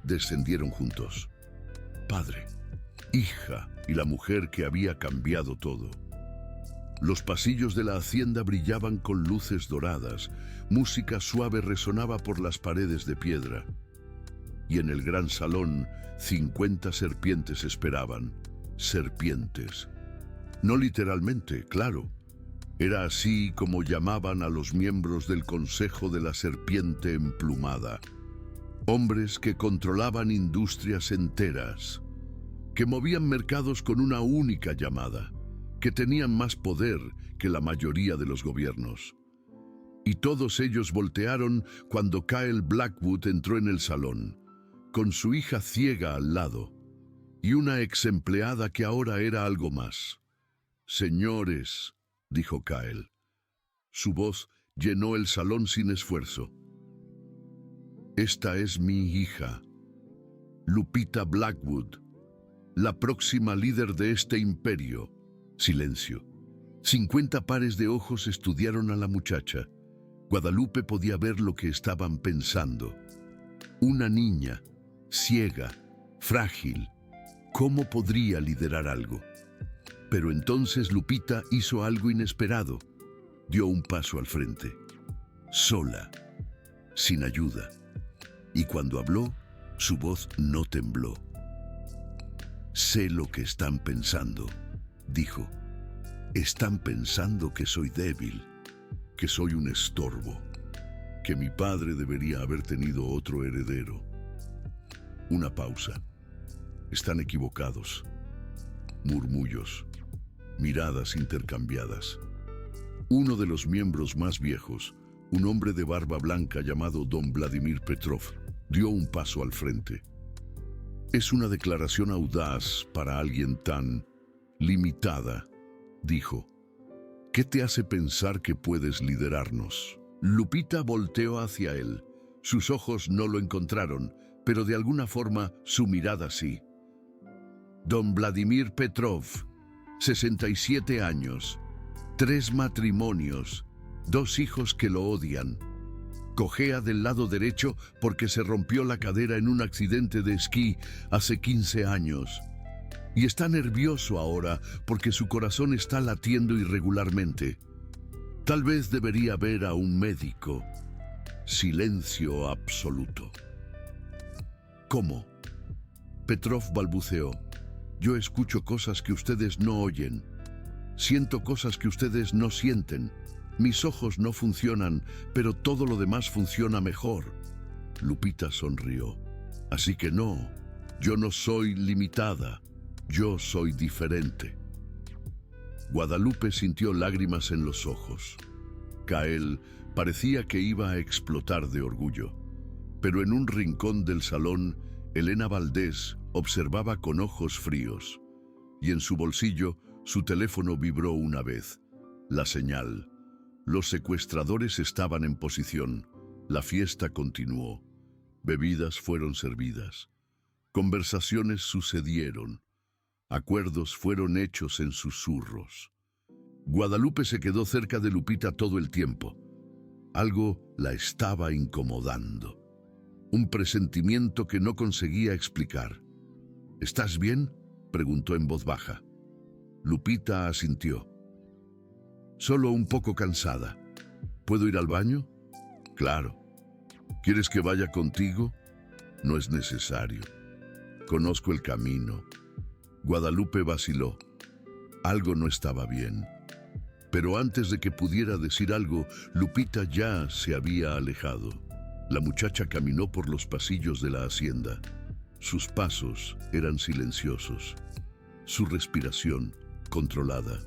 S1: Descendieron juntos. Padre, hija y la mujer que había cambiado todo. Los pasillos de la hacienda brillaban con luces doradas, música suave resonaba por las paredes de piedra. Y en el gran salón, 50 serpientes esperaban. Serpientes. No literalmente, claro. Era así como llamaban a los miembros del Consejo de la Serpiente Emplumada. Hombres que controlaban industrias enteras, que movían mercados con una única llamada, que tenían más poder que la mayoría de los gobiernos. Y todos ellos voltearon cuando Kael Blackwood entró en el salón, con su hija ciega al lado, y una ex empleada que ahora era algo más. Señores, dijo Kael. Su voz llenó el salón sin esfuerzo. Esta es mi hija, Lupita Blackwood, la próxima líder de este imperio. Silencio. 50 pares de ojos estudiaron a la muchacha. Guadalupe podía ver lo que estaban pensando. Una niña, ciega, frágil. ¿Cómo podría liderar algo? Pero entonces Lupita hizo algo inesperado. Dio un paso al frente. Sola, sin ayuda. Y cuando habló, su voz no tembló. Sé lo que están pensando, dijo. Están pensando que soy débil, que soy un estorbo, que mi padre debería haber tenido otro heredero. Una pausa. Están equivocados. Murmullos, miradas intercambiadas. Uno de los miembros más viejos, un hombre de barba blanca llamado Don Vladimir Petrov, dio un paso al frente. Es una declaración audaz para alguien tan limitada, dijo. ¿Qué te hace pensar que puedes liderarnos? Lupita volteó hacia él. Sus ojos no lo encontraron, pero de alguna forma su mirada sí. Don Vladimir Petrov, 67 años, 3 matrimonios, 2 hijos que lo odian. Cojea del lado derecho porque se rompió la cadera en un accidente de esquí hace 15 años. Y está nervioso ahora porque su corazón está latiendo irregularmente. Tal vez debería ver a un médico. Silencio absoluto. ¿Cómo? Petrov balbuceó. Yo escucho cosas que ustedes no oyen. Siento cosas que ustedes no sienten. Mis ojos no funcionan, pero todo lo demás funciona mejor. Lupita sonrió. Así que no, yo no soy limitada. Yo soy diferente. Guadalupe sintió lágrimas en los ojos. Kael parecía que iba a explotar de orgullo. Pero en un rincón del salón, Elena Valdés observaba con ojos fríos. Y en su bolsillo, su teléfono vibró una vez. La señal. Los secuestradores estaban en posición. La fiesta continuó. Bebidas fueron servidas. Conversaciones sucedieron. Acuerdos fueron hechos en susurros. Guadalupe se quedó cerca de Lupita todo el tiempo. Algo la estaba incomodando. Un presentimiento que no conseguía explicar. ¿Estás bien?, preguntó en voz baja. Lupita asintió. Solo un poco cansada. ¿Puedo ir al baño? Claro. ¿Quieres que vaya contigo? No es necesario. Conozco el camino. Guadalupe vaciló. Algo no estaba bien. Pero antes de que pudiera decir algo, Lupita ya se había alejado. La muchacha caminó por los pasillos de la hacienda. Sus pasos eran silenciosos, su respiración controlada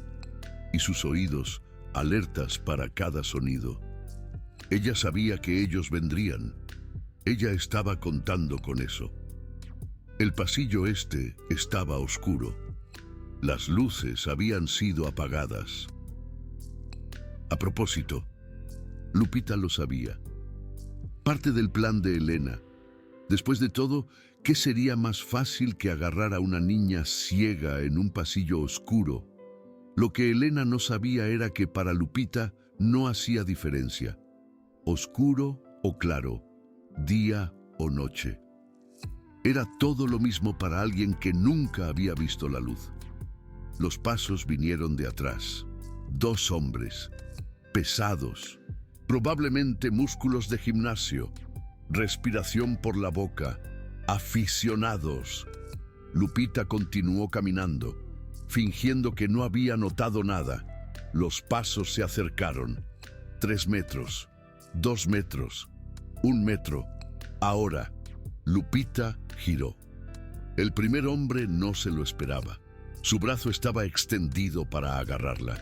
S1: y sus oídos alertas para cada sonido. Ella sabía que ellos vendrían. Ella estaba contando con eso. El pasillo este estaba oscuro. Las luces habían sido apagadas. A propósito, Lupita lo sabía. Parte del plan de Elena. Después de todo, ¿qué sería más fácil que agarrar a una niña ciega en un pasillo oscuro? Lo que Elena no sabía era que para Lupita no hacía diferencia. Oscuro o claro, día o noche. Era todo lo mismo para alguien que nunca había visto la luz. Los pasos vinieron de atrás. 2 hombres, pesados, probablemente músculos de gimnasio, respiración por la boca, aficionados. Lupita continuó caminando, fingiendo que no había notado nada. Los pasos se acercaron. 3 metros, 2 metros, 1 metro. Ahora, Lupita giró. El primer hombre no se lo esperaba. Su brazo estaba extendido para agarrarla.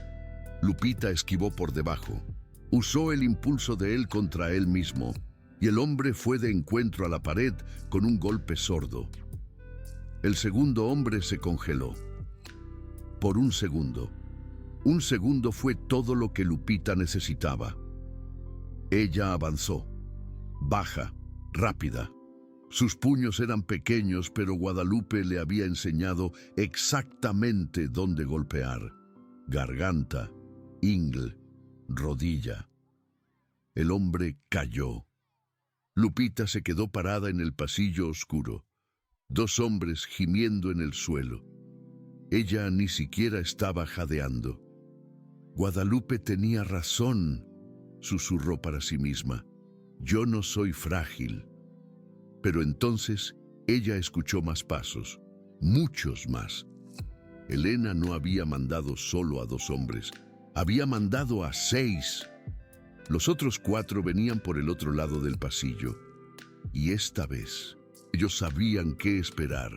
S1: Lupita esquivó por debajo. Usó el impulso de él contra él mismo, y el hombre fue de encuentro a la pared con un golpe sordo. El segundo hombre se congeló. Por un segundo. Un segundo fue todo lo que Lupita necesitaba. Ella avanzó. Baja, rápida. Sus puños eran pequeños, pero Guadalupe le había enseñado exactamente dónde golpear. Garganta, ingle, rodilla. El hombre cayó. Lupita se quedó parada en el pasillo oscuro. 2 hombres gimiendo en el suelo. Ella ni siquiera estaba jadeando. Guadalupe tenía razón, susurró para sí misma. Yo no soy frágil. Pero entonces ella escuchó más pasos, muchos más. Elena no había mandado solo a 2 hombres, había mandado a 6. Los otros 4 venían por el otro lado del pasillo. Y esta vez, ellos sabían qué esperar.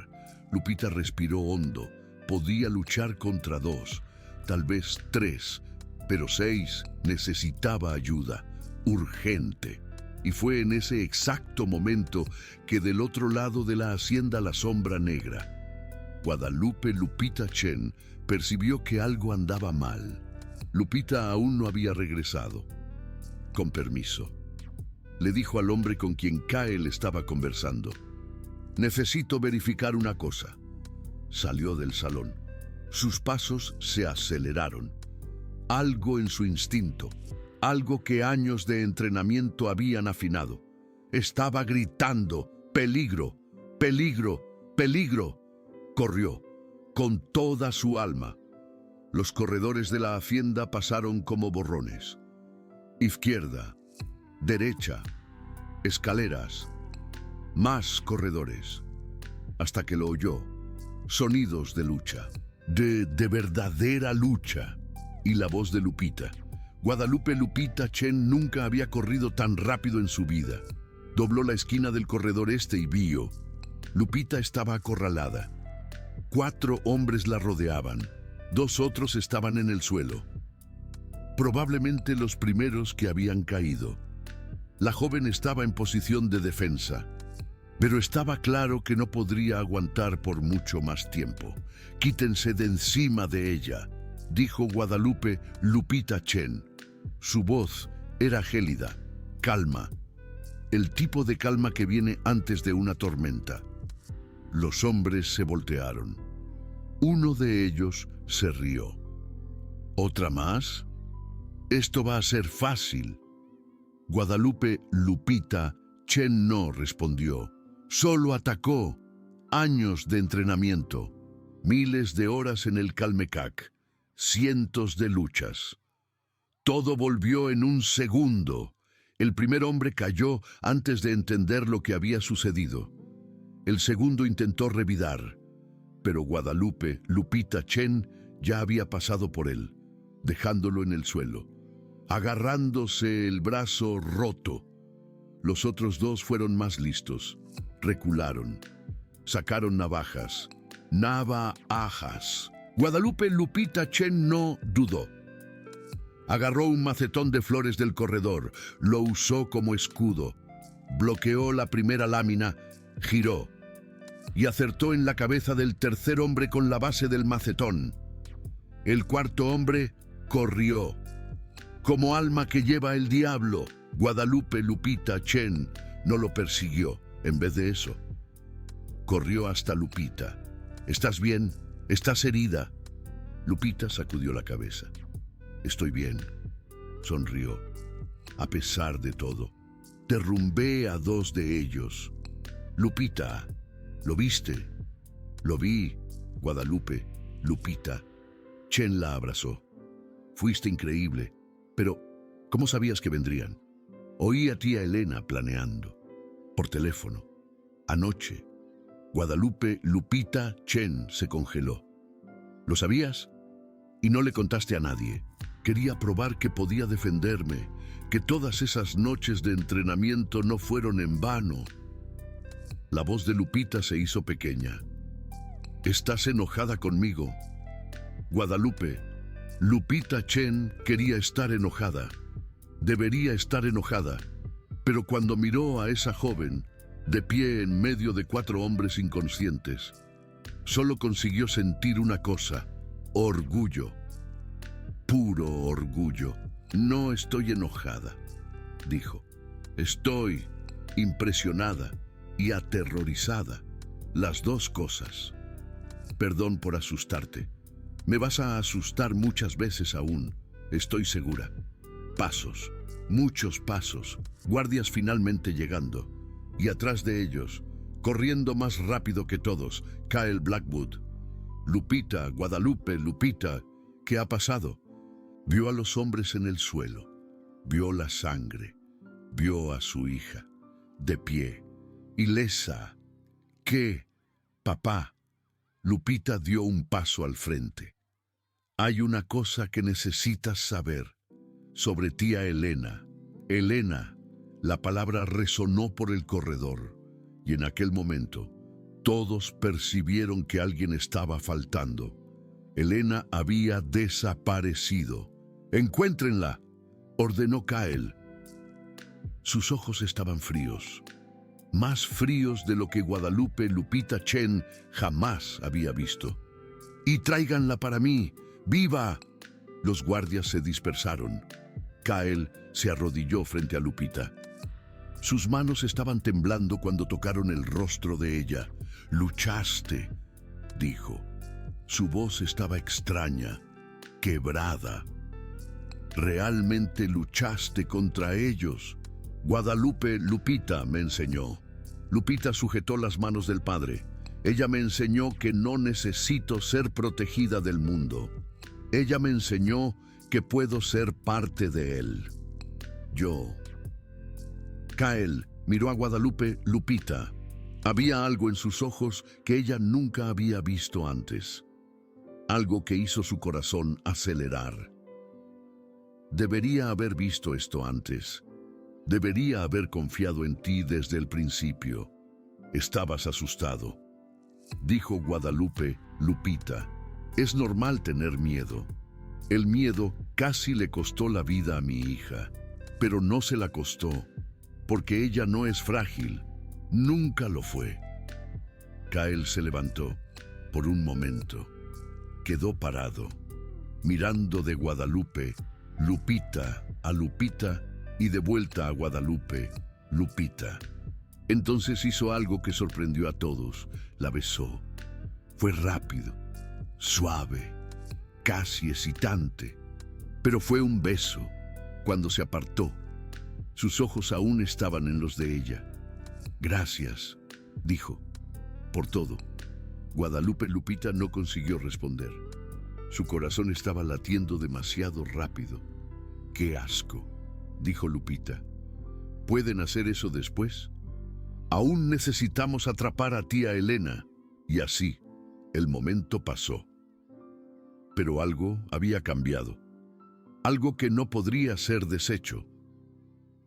S1: Lupita respiró hondo. Podía luchar contra 2, tal vez 3, pero 6 necesitaba ayuda, urgente. Y fue en ese exacto momento que del otro lado de la hacienda la sombra negra, Guadalupe Lupita Chen, percibió que algo andaba mal. Lupita aún no había regresado. Con permiso, le dijo al hombre con quien Kael estaba conversando. Necesito verificar una cosa. Salió del salón. Sus pasos se aceleraron. Algo en su instinto, algo que años de entrenamiento habían afinado. Estaba gritando, peligro, peligro, peligro. Corrió, con toda su alma. Los corredores de la hacienda pasaron como borrones. Izquierda, derecha, escaleras, más corredores, hasta que lo oyó. Sonidos de lucha, de verdadera lucha, y la voz de Lupita. Guadalupe Lupita Chen nunca había corrido tan rápido en su vida. Dobló la esquina del corredor este y vio. Lupita estaba acorralada. 4 hombres la rodeaban. 2 otros estaban en el suelo. Probablemente los primeros que habían caído. La joven estaba en posición de defensa. Pero estaba claro que no podría aguantar por mucho más tiempo. Quítense de encima de ella, dijo Guadalupe Lupita Chen. Su voz era gélida, calma. el tipo de calma que viene antes de una tormenta. Los hombres se voltearon. Uno de ellos se rió. ¿Otra más? Esto va a ser fácil. Guadalupe Lupita Chen no respondió. Solo atacó. Años de entrenamiento. Miles de horas en el Calmecac. Cientos de luchas. Todo volvió en un segundo. El primer hombre cayó antes de entender lo que había sucedido. El segundo intentó revidar, pero Guadalupe Lupita Chen ya había pasado por él, dejándolo en el suelo, agarrándose el brazo roto. Los otros dos fueron más listos. Recularon. Sacaron navajas. Navajas. Guadalupe Lupita Chen no dudó. Agarró un macetón de flores del corredor, lo usó como escudo, bloqueó la primera lámina, giró y acertó en la cabeza del tercer hombre con la base del macetón. El cuarto hombre corrió. Como alma que lleva el diablo, Guadalupe Lupita Chen no lo persiguió. En vez de eso, corrió hasta Lupita. ¿Estás bien? ¿Estás herida? Lupita sacudió la cabeza. Estoy bien, sonrió. A pesar de todo, derrumbé a dos de ellos. Lupita, ¿lo viste? Lo vi, Guadalupe, Lupita. Chen la abrazó. Fuiste increíble, pero ¿cómo sabías que vendrían? Oí a tía Elena planeando. Por teléfono. Anoche. Guadalupe Lupita Chen se congeló. ¿Lo sabías? Y no le contaste a nadie. Quería probar que podía defenderme, que todas esas noches de entrenamiento no fueron en vano. La voz de Lupita se hizo pequeña. ¿Estás enojada conmigo? Guadalupe, Lupita Chen quería estar enojada. Debería estar enojada. Pero cuando miró a esa joven, de pie en medio de 4 hombres inconscientes, solo consiguió sentir una cosa: orgullo. Puro orgullo. No estoy enojada, dijo. Estoy impresionada y aterrorizada. Las dos cosas. Perdón por asustarte. Me vas a asustar muchas veces aún, estoy segura. Pasos, muchos pasos, guardias finalmente llegando. Y atrás de ellos, corriendo más rápido que todos, Kyle Blackwood. Lupita, Guadalupe, Lupita, ¿qué ha pasado? Vio a los hombres en el suelo, vio la sangre, vio a su hija, de pie, ilesa. ¿Qué? Papá. Lupita dio un paso al frente. Hay una cosa que necesitas saber sobre tía Elena. Elena, la palabra resonó por el corredor, y en aquel momento todos percibieron que alguien estaba faltando. Elena había desaparecido. ¡Encuéntrenla!, ordenó Kyle. Sus ojos estaban fríos, más fríos de lo que Guadalupe Lupita Chen jamás había visto. ¡Y tráiganla para mí! ¡Viva! Los guardias se dispersaron. Kyle se arrodilló frente a Lupita. Sus manos estaban temblando cuando tocaron el rostro de ella. «Luchaste», dijo. Su voz estaba extraña, quebrada. «Realmente luchaste contra ellos». Guadalupe Lupita me enseñó. Lupita sujetó las manos del padre. Ella me enseñó que no necesito ser protegida del mundo. Ella me enseñó que puedo ser parte de él. Yo. Kyle miró a Guadalupe Lupita. Había algo en sus ojos que ella nunca había visto antes. Algo que hizo su corazón acelerar. Debería haber visto esto antes. Debería haber confiado en ti desde el principio. Estabas asustado, dijo Guadalupe Lupita. Es normal tener miedo. El miedo casi le costó la vida a mi hija, pero no se la costó, porque ella no es frágil. Nunca lo fue. Kyle se levantó. Por un momento, quedó parado, mirando de Guadalupe Lupita a Lupita y de vuelta a Guadalupe Lupita. Entonces hizo algo que sorprendió a todos. La besó. Fue rápido, suave, casi excitante. Pero fue un beso. Cuando se apartó, sus ojos aún estaban en los de ella. Gracias, dijo, por todo. Guadalupe Lupita no consiguió responder. Su corazón estaba latiendo demasiado rápido. ¡Qué asco!, dijo Lupita. ¿Pueden hacer eso después? Aún necesitamos atrapar a tía Elena. Y así, el momento pasó. Pero algo había cambiado. Algo que no podría ser deshecho.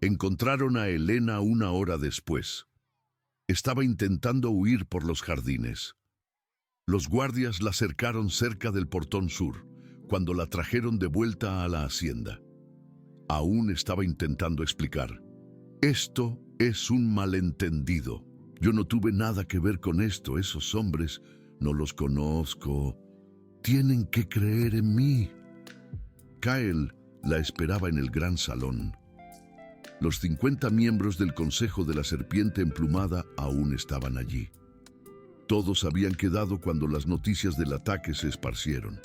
S1: Encontraron a Elena 1 hora después. Estaba intentando huir por los jardines. Los guardias la cercaron cerca del portón sur, cuando la trajeron de vuelta a la hacienda. Aún estaba intentando explicar. Esto es un malentendido. Yo no tuve nada que ver con esto. Esos hombres no los conozco. Tienen que creer en mí. Kyle la esperaba en el gran salón. Los 50 miembros del Consejo de la Serpiente Emplumada aún estaban allí. Todos habían quedado cuando las noticias del ataque se esparcieron.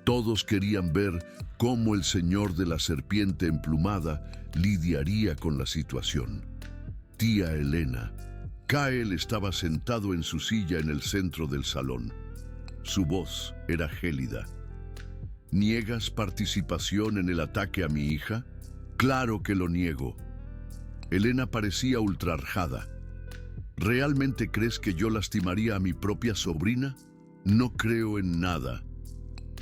S1: Todos querían ver cómo el señor de la Serpiente Emplumada lidiaría con la situación. Tía Elena. Kyle estaba sentado en su silla en el centro del salón. Su voz era gélida. ¿Niegas participación en el ataque a mi hija? Claro que lo niego. Elena parecía ultrajada. ¿Realmente crees que yo lastimaría a mi propia sobrina? No creo en nada.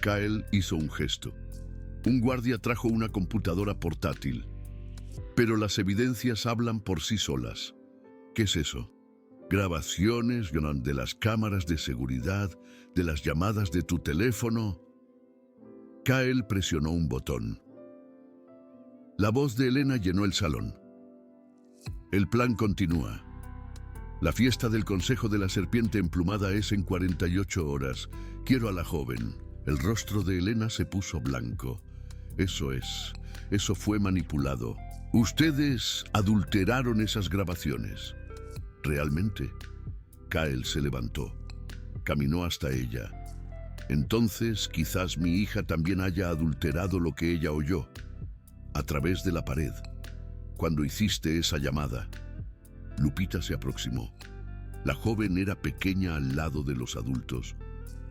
S1: Kyle hizo un gesto. Un guardia trajo una computadora portátil. Pero las evidencias hablan por sí solas. ¿Qué es eso? Grabaciones de las cámaras de seguridad, de las llamadas de tu teléfono. Kyle presionó un botón. La voz de Elena llenó el salón. El plan continúa. La fiesta del Consejo de la Serpiente Emplumada es en 48 horas. Quiero a la joven. El rostro de Elena se puso blanco. Eso fue manipulado. Ustedes adulteraron esas grabaciones. ¿Realmente? Kyle se levantó. Caminó hasta ella. Entonces, quizás mi hija también haya adulterado lo que ella oyó. A través de la pared. Cuando hiciste esa llamada. Lupita se aproximó. La joven era pequeña al lado de los adultos,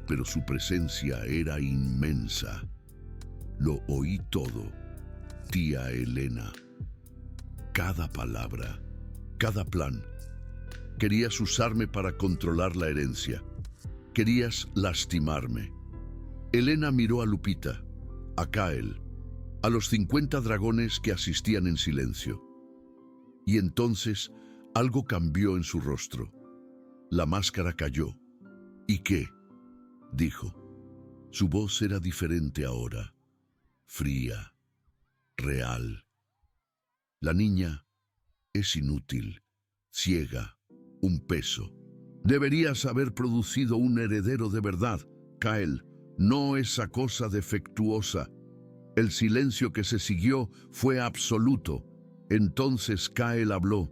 S1: pero su presencia era inmensa. Lo oí todo, tía Elena. Cada palabra, cada plan. Querías usarme para controlar la herencia. Querías lastimarme. Elena miró a Lupita, a Kyle, a los 50 dragones que asistían en silencio. Y entonces algo cambió en su rostro. La máscara cayó. ¿Y qué?, dijo. Su voz era diferente ahora. Fría, real. La niña es inútil, ciega, un peso. Deberías haber producido un heredero de verdad, Kyle, no esa cosa defectuosa. El silencio que se siguió fue absoluto. Entonces Kyle habló.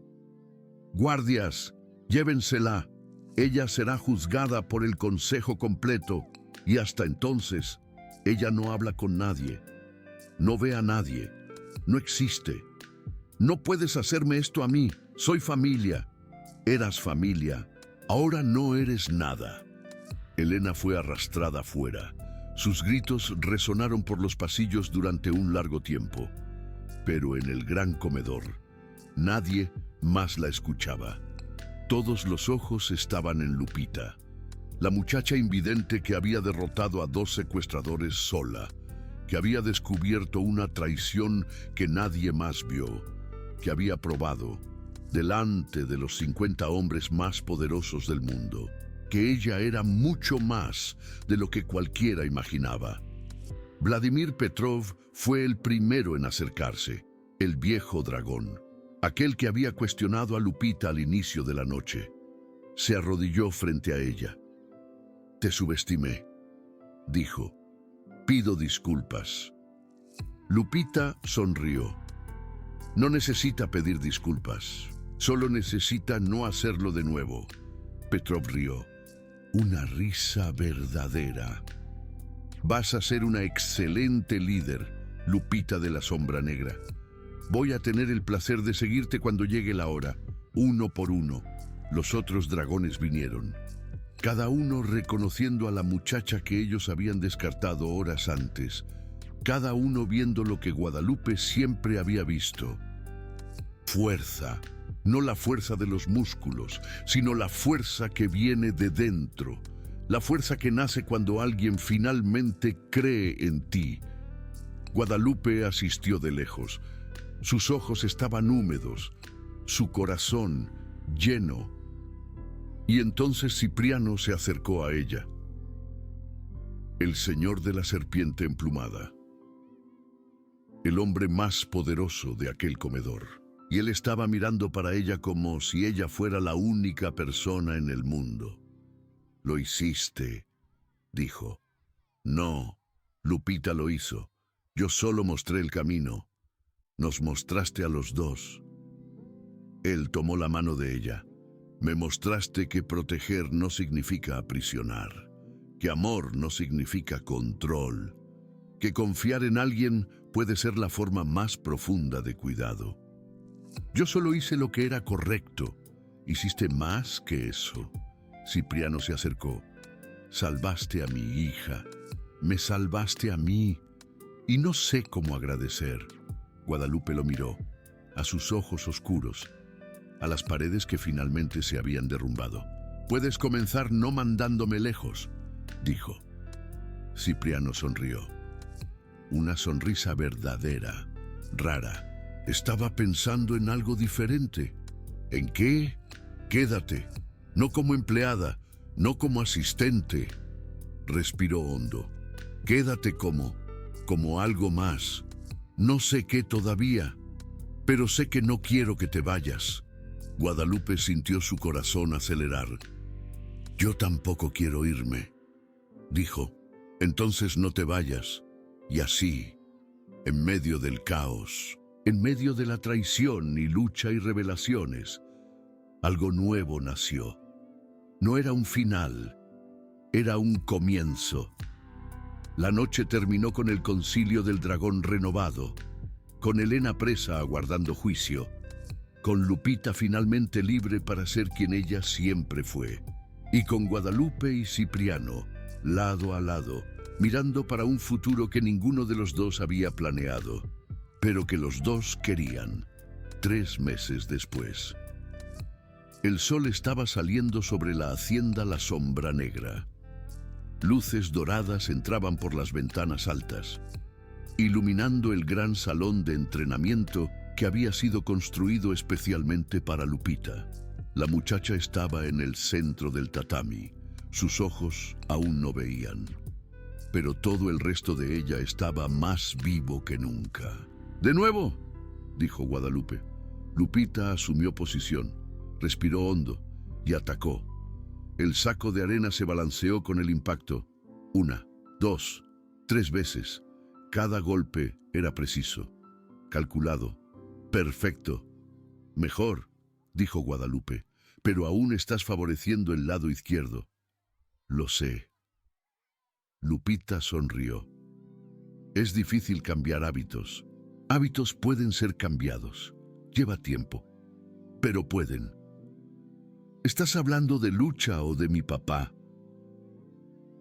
S1: Guardias, llévensela. Ella será juzgada por el consejo completo y hasta entonces ella no habla con nadie. No ve a nadie. No existe. No puedes hacerme esto a mí. Soy familia. Eras familia. Ahora no eres nada. Elena fue arrastrada afuera. Sus gritos resonaron por los pasillos durante un largo tiempo. Pero en el gran comedor, nadie más la escuchaba. Todos los ojos estaban en Lupita, la muchacha invidente que había derrotado a 2 secuestradores sola, que había descubierto una traición que nadie más vio, que había probado, delante de los 50 hombres más poderosos del mundo, que ella era mucho más de lo que cualquiera imaginaba. Vladimir Petrov fue el primero en acercarse, el viejo dragón, aquel que había cuestionado a Lupita al inicio de la noche. Se arrodilló frente a ella. Te subestimé, dijo. Pido disculpas. Lupita sonrió. No necesita pedir disculpas. Solo necesita no hacerlo de nuevo. Petrov rió. Una risa verdadera. Vas a ser una excelente líder, Lupita de la Sombra Negra. Voy a tener el placer de seguirte cuando llegue la hora. Uno por uno, los otros dragones vinieron. Cada uno reconociendo a la muchacha que ellos habían descartado horas antes. Cada uno viendo lo que Guadalupe siempre había visto. Fuerza. No la fuerza de los músculos, sino la fuerza que viene de dentro. La fuerza que nace cuando alguien finalmente cree en ti. Guadalupe asistió de lejos. Sus ojos estaban húmedos, su corazón lleno. Y entonces Cipriano se acercó a ella. El señor de la serpiente emplumada. El hombre más poderoso de aquel comedor. Y él estaba mirando para ella como si ella fuera la única persona en el mundo. Lo hiciste, dijo. No, Lupita lo hizo. Yo solo mostré el camino. Nos mostraste a los dos. Él tomó la mano de ella. Me mostraste que proteger no significa aprisionar, que amor no significa control, que confiar en alguien puede ser la forma más profunda de cuidado. Yo solo hice lo que era correcto. Hiciste más que eso. Cipriano se acercó. Salvaste a mi hija. Me salvaste a mí. Y no sé cómo agradecer. Guadalupe lo miró, a sus ojos oscuros, a las paredes que finalmente se habían derrumbado. Puedes comenzar no mandándome lejos, dijo. Cipriano sonrió. Una sonrisa verdadera, rara. Estaba pensando en algo diferente. ¿En qué? Quédate. No como empleada, no como asistente. Respiró hondo. Quédate como algo más. No sé qué todavía, pero sé que no quiero que te vayas. Guadalupe sintió su corazón acelerar. Yo tampoco quiero irme, dijo. Entonces no te vayas. Y así, en medio del caos, en medio de la traición y lucha y revelaciones, algo nuevo nació. No era un final, era un comienzo. La noche terminó con el concilio del dragón renovado, con Helena presa aguardando juicio, con Lupita finalmente libre para ser quien ella siempre fue, y con Guadalupe y Cipriano, lado a lado, mirando para un futuro que ninguno de los dos había planeado, pero que los dos querían. 3 meses después. El sol estaba saliendo sobre la hacienda La Sombra Negra. Luces doradas entraban por las ventanas altas, iluminando el gran salón de entrenamiento que había sido construido especialmente para Lupita. La muchacha estaba en el centro del tatami. Sus ojos aún no veían, pero todo el resto de ella estaba más vivo que nunca. «De nuevo», dijo Guadalupe. Lupita asumió posición, respiró hondo y atacó. El saco de arena se balanceó con el impacto. 1, 2, 3 veces. Cada golpe era preciso, calculado, perfecto. Mejor, dijo Guadalupe, pero aún estás favoreciendo el lado izquierdo. Lo sé. Lupita sonrió. Es difícil cambiar hábitos. Hábitos pueden ser cambiados. Lleva tiempo, pero pueden. ¿Estás hablando de lucha o de mi papá?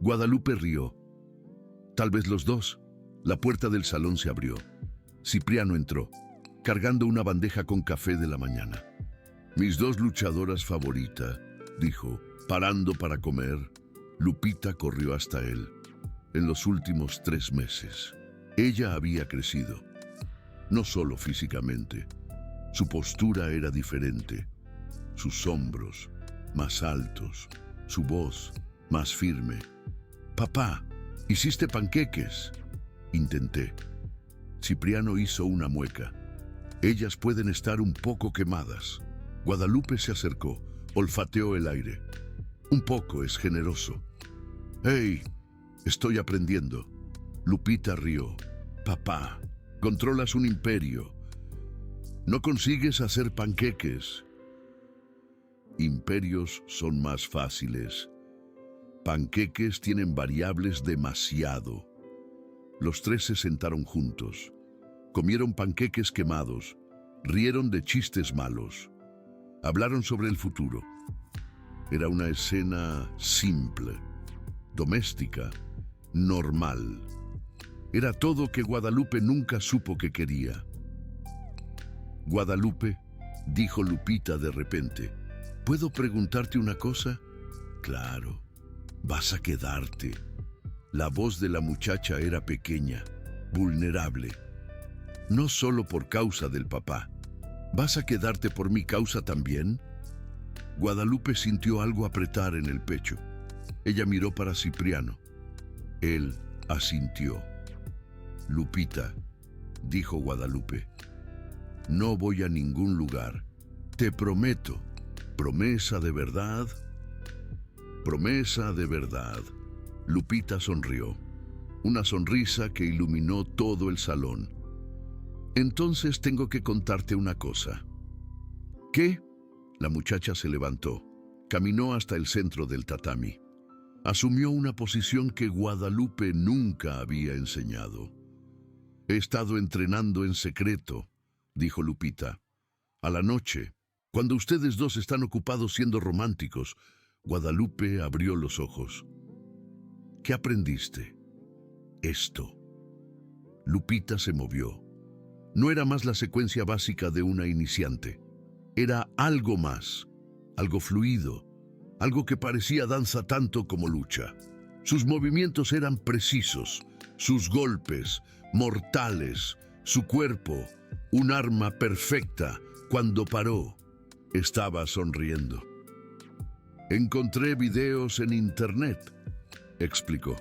S1: Guadalupe rió. Tal vez los dos. La puerta del salón se abrió. Cipriano entró, cargando una bandeja con café de la mañana. Mis 2 luchadoras favoritas, dijo, parando para comer. Lupita corrió hasta él. En los últimos 3 meses, ella había crecido. No solo físicamente. Su postura era diferente. Sus hombros más altos, su voz más firme. «Papá, ¿hiciste panqueques?» Intenté. Cipriano hizo una mueca. Ellas pueden estar un poco quemadas. Guadalupe se acercó, olfateó el aire. Un poco es generoso. «Hey, estoy aprendiendo». Lupita rió. «Papá, controlas un imperio. ¿No consigues hacer panqueques? Imperios son más fáciles. Panqueques tienen variables demasiado. Los tres se sentaron juntos. Comieron panqueques quemados. Rieron de chistes malos. Hablaron sobre el futuro. Era una escena simple, doméstica, normal. Era todo que Guadalupe nunca supo que quería. Guadalupe, dijo Lupita de repente, ¿puedo preguntarte una cosa? Claro, vas a quedarte. La voz de la muchacha era pequeña, vulnerable. No solo por causa del papá. ¿Vas a quedarte por mi causa también? Guadalupe sintió algo apretar en el pecho. Ella miró para Cipriano. Él asintió. Lupita, dijo Guadalupe, no voy a ningún lugar. Te prometo. ¿Promesa de verdad? Promesa de verdad. Lupita sonrió. Una sonrisa que iluminó todo el salón. Entonces tengo que contarte una cosa. ¿Qué? La muchacha se levantó. Caminó hasta el centro del tatami. Asumió una posición que Guadalupe nunca había enseñado. He estado entrenando en secreto, dijo Lupita. A la noche, cuando ustedes dos están ocupados siendo románticos, Guadalupe abrió los ojos. ¿Qué aprendiste? Esto. Lupita se movió. No era más la secuencia básica de una iniciante. Era algo más, algo fluido, algo que parecía danza tanto como lucha. Sus movimientos eran precisos, sus golpes, mortales, su cuerpo, un arma perfecta. Cuando paró, estaba sonriendo. Encontré videos en internet, explicó.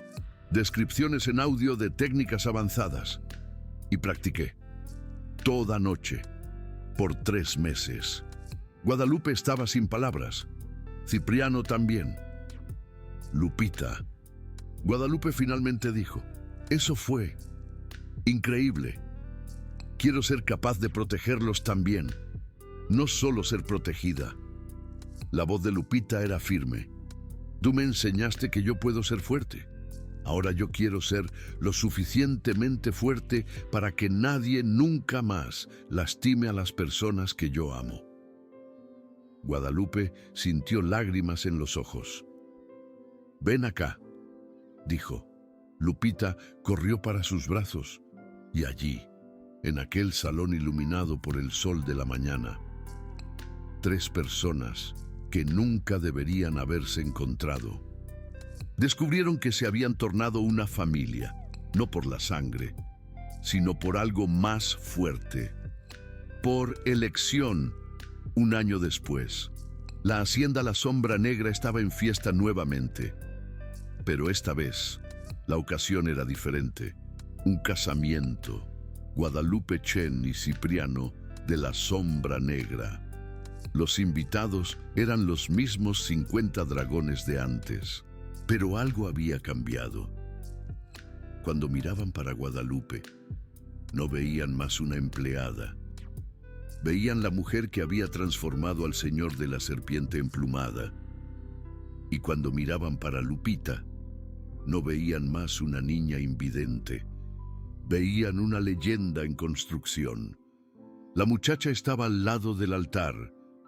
S1: Descripciones en audio de técnicas avanzadas. Y practiqué. Toda noche. Por 3 meses. Guadalupe estaba sin palabras. Cipriano también. Lupita. Guadalupe finalmente dijo, eso fue increíble. Quiero ser capaz de protegerlos también. No solo ser protegida. La voz de Lupita era firme. Tú me enseñaste que yo puedo ser fuerte. Ahora yo quiero ser lo suficientemente fuerte para que nadie nunca más lastime a las personas que yo amo. Guadalupe sintió lágrimas en los ojos. Ven acá, dijo. Lupita corrió para sus brazos y allí, en aquel salón iluminado por el sol de la mañana, 3 personas que nunca deberían haberse encontrado. Descubrieron que se habían tornado una familia, no por la sangre, sino por algo más fuerte. Por elección, 1 año después, la hacienda La Sombra Negra estaba en fiesta nuevamente. Pero esta vez, la ocasión era diferente. Un casamiento. Guadalupe Chen y Cipriano de La Sombra Negra. Los invitados eran los mismos 50 dragones de antes. Pero algo había cambiado. Cuando miraban para Guadalupe, no veían más una empleada. Veían la mujer que había transformado al señor de la serpiente emplumada. Y cuando miraban para Lupita, no veían más una niña invidente. Veían una leyenda en construcción. La muchacha estaba al lado del altar,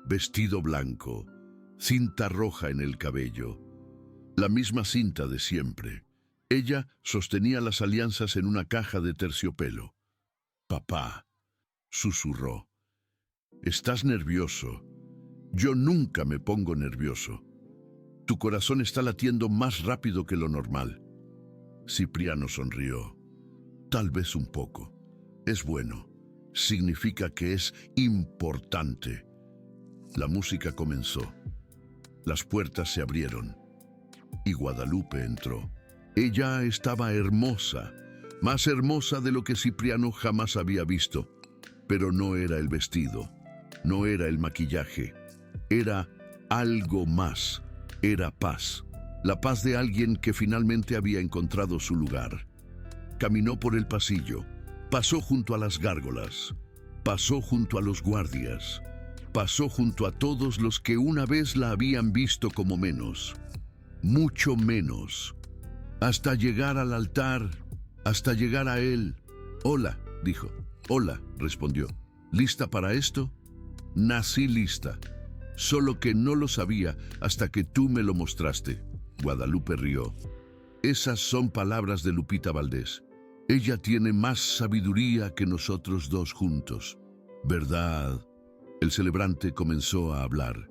S1: vestido blanco, cinta roja en el cabello. La misma cinta de siempre. Ella sostenía las alianzas en una caja de terciopelo. Papá, susurró. Estás nervioso. Yo nunca me pongo nervioso. Tu corazón está latiendo más rápido que lo normal. Cipriano sonrió. Tal vez un poco. Es bueno. Significa que es importante. La música comenzó. Las puertas se abrieron. Y Guadalupe entró. Ella estaba hermosa, más hermosa de lo que Cipriano jamás había visto. Pero no era el vestido, no era el maquillaje, era algo más, era paz. La paz de alguien que finalmente había encontrado su lugar. Caminó por el pasillo, pasó junto a las gárgolas. Pasó junto a los guardias, pasó junto a todos los que una vez la habían visto como menos, mucho menos, hasta llegar al altar, hasta llegar a él. «Hola», dijo. «Hola», respondió. «¿Lista para esto?» «Nací lista, solo que no lo sabía hasta que tú me lo mostraste». Guadalupe rió. Esas son palabras de Lupita Valdés. Ella tiene más sabiduría que nosotros dos juntos. ¿Verdad? El celebrante comenzó a hablar.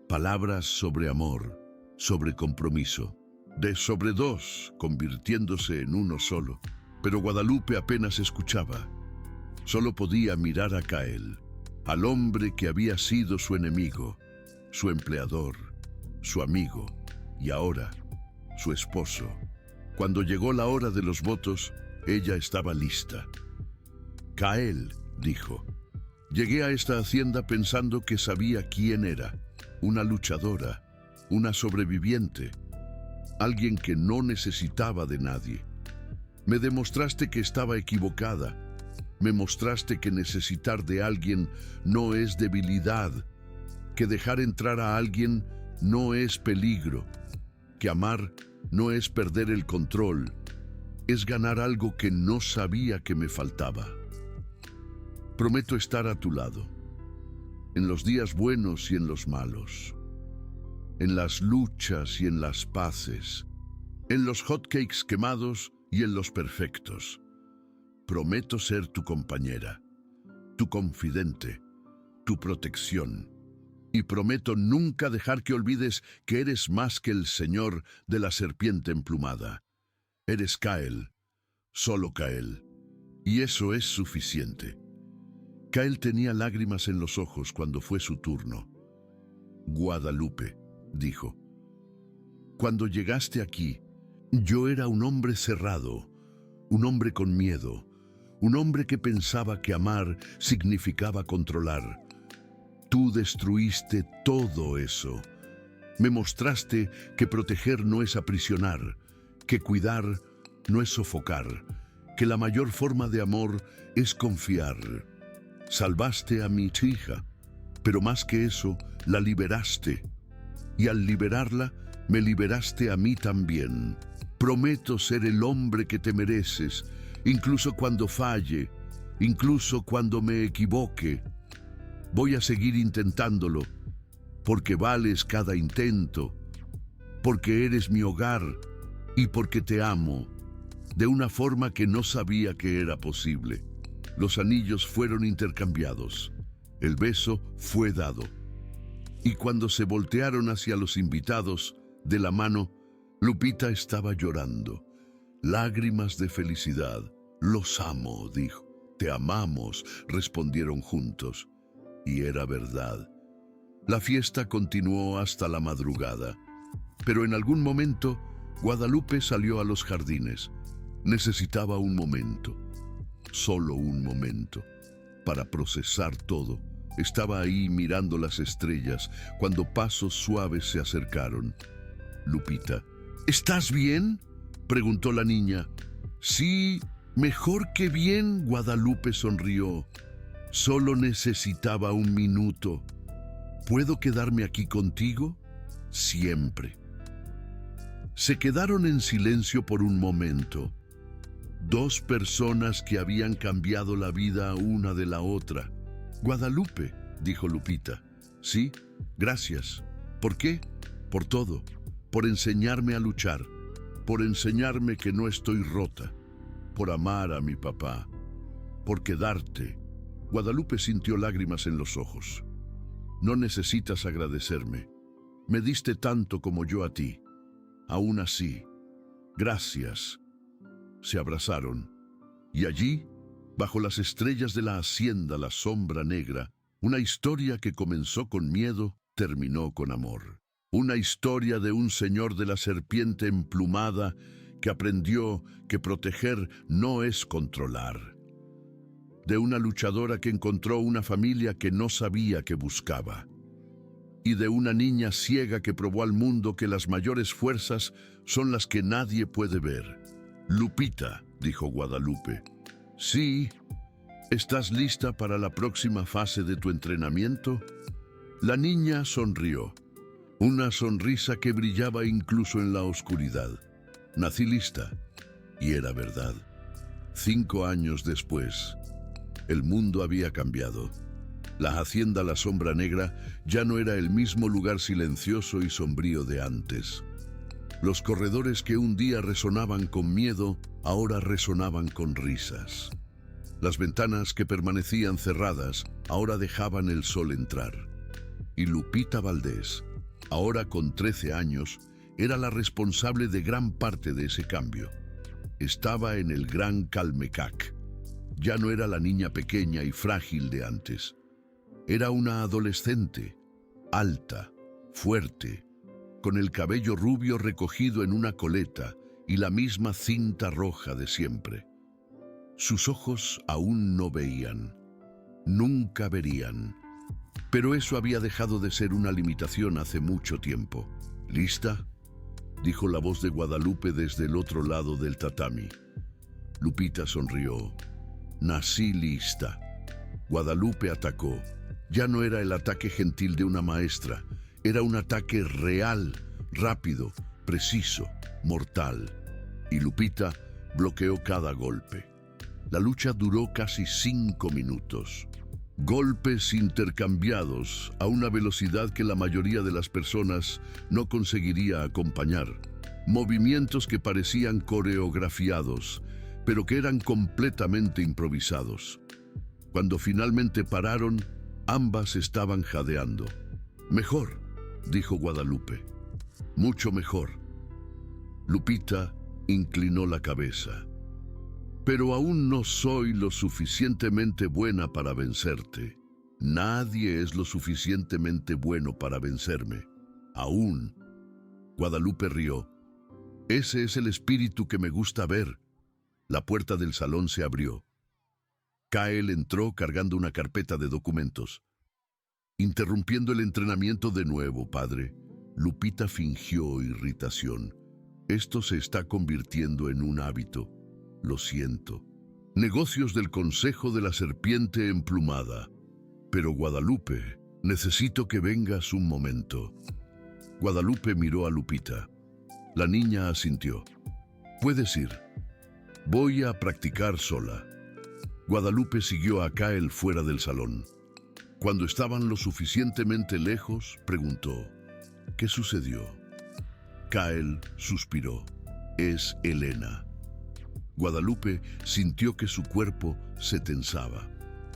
S1: Palabras sobre amor, sobre compromiso, de sobre dos, convirtiéndose en uno solo. Pero Guadalupe apenas escuchaba. Solo podía mirar a Cael, al hombre que había sido su enemigo, su empleador, su amigo y ahora su esposo. Cuando llegó la hora de los votos, ella estaba lista. «Cael», dijo, «llegué a esta hacienda pensando que sabía quién era, una luchadora, una sobreviviente, alguien que no necesitaba de nadie. Me demostraste que estaba equivocada. Me mostraste que necesitar de alguien no es debilidad, que dejar entrar a alguien no es peligro, que amar no es perder el control, es ganar algo que no sabía que me faltaba. Prometo estar a tu lado, en los días buenos y en los malos, en las luchas y en las paces, en los hotcakes quemados y en los perfectos. Prometo ser tu compañera, tu confidente, tu protección. Y prometo nunca dejar que olvides que eres más que el señor de la serpiente emplumada. Eres Cael, solo Cael. Y eso es suficiente». Cael tenía lágrimas en los ojos cuando fue su turno. «Guadalupe», dijo, «cuando llegaste aquí, yo era un hombre cerrado, un hombre con miedo, un hombre que pensaba que amar significaba controlar. Tú destruiste todo eso. Me mostraste que proteger no es aprisionar, que cuidar no es sofocar, que la mayor forma de amor es confiar. Salvaste a mi hija, pero más que eso, la liberaste. Y al liberarla, me liberaste a mí también. Prometo ser el hombre que te mereces, incluso cuando falle, incluso cuando me equivoque. Voy a seguir intentándolo, porque vales cada intento, porque eres mi hogar y porque te amo, de una forma que no sabía que era posible». Los anillos fueron intercambiados, el beso fue dado. Y cuando se voltearon hacia los invitados, de la mano, Lupita estaba llorando, lágrimas de felicidad. «Los amo», dijo. «Te amamos», respondieron juntos. Y era verdad. La fiesta continuó hasta la madrugada, pero en algún momento Guadalupe salió a los jardines. Necesitaba un momento, solo un momento, para procesar todo. Estaba ahí mirando las estrellas cuando pasos suaves se acercaron. «Lupita, ¿estás bien?», preguntó la niña. «Sí, mejor que bien», Guadalupe sonrió. «Solo necesitaba un minuto. ¿Puedo quedarme aquí contigo?» «Siempre». Se quedaron en silencio por un momento. Dos personas que habían cambiado la vida una de la otra. «Guadalupe», dijo Lupita. «Sí, gracias». «¿Por qué?» «Por todo. Por enseñarme a luchar. Por enseñarme que no estoy rota. Por amar a mi papá. Por quedarte». Guadalupe sintió lágrimas en los ojos. «No necesitas agradecerme. Me diste tanto como yo a ti. Aún así, gracias». Se abrazaron, y allí, bajo las estrellas de la hacienda La Sombra Negra, una historia que comenzó con miedo, terminó con amor. Una historia de un señor de la serpiente emplumada que aprendió que proteger no es controlar. De una luchadora que encontró una familia que no sabía que buscaba. Y de una niña ciega que probó al mundo que las mayores fuerzas son las que nadie puede ver. «Lupita», dijo Guadalupe. «Sí, ¿Estás lista para la próxima fase de tu entrenamiento? La niña sonrió, una sonrisa que brillaba incluso en la oscuridad. Nací lista, y era verdad. 5 años después, el mundo había cambiado. La hacienda La Sombra Negra ya no era el mismo lugar silencioso y sombrío de antes. Los corredores que un día resonaban con miedo, ahora resonaban con risas. Las ventanas que permanecían cerradas, ahora dejaban el sol entrar. Y Lupita Valdés, ahora con 13 años, era la responsable de gran parte de ese cambio. Estaba en el Gran Calmecac. Ya no era la niña pequeña y frágil de antes. Era una adolescente, alta, fuerte, con el cabello rubio recogido en una coleta y la misma cinta roja de siempre. Sus ojos aún no veían, nunca verían. Pero eso había dejado de ser una limitación hace mucho tiempo. ¿Lista?, dijo la voz de Guadalupe desde el otro lado del tatami. Lupita sonrió. Nací lista. Guadalupe atacó. Ya no era el ataque gentil de una maestra, era un ataque real, rápido, preciso, mortal. Y Lupita bloqueó cada golpe. La lucha duró casi 5 minutos. Golpes intercambiados a una velocidad que la mayoría de las personas no conseguiría acompañar. Movimientos que parecían coreografiados, pero que eran completamente improvisados. Cuando finalmente pararon, ambas estaban jadeando. «Mejor», dijo Guadalupe. «Mucho mejor». Lupita inclinó la cabeza. «Pero aún no soy lo suficientemente buena para vencerte. Nadie es lo suficientemente bueno para vencerme. Aún». Guadalupe rió. «Ese es el espíritu que me gusta ver». La puerta del salón se abrió. Kael entró cargando una carpeta de documentos. «Interrumpiendo el entrenamiento de nuevo, padre». Lupita fingió irritación. «Esto se está convirtiendo en un hábito. Lo siento». «Negocios del Consejo de la Serpiente Emplumada». «Pero Guadalupe, necesito que vengas un momento». Guadalupe miró a Lupita. La niña asintió. «Puedes ir. Voy a practicar sola». Guadalupe siguió a Kael fuera del salón. Cuando estaban lo suficientemente lejos, preguntó: «¿Qué sucedió?». Kael suspiró. «Es Elena». Guadalupe sintió que su cuerpo se tensaba.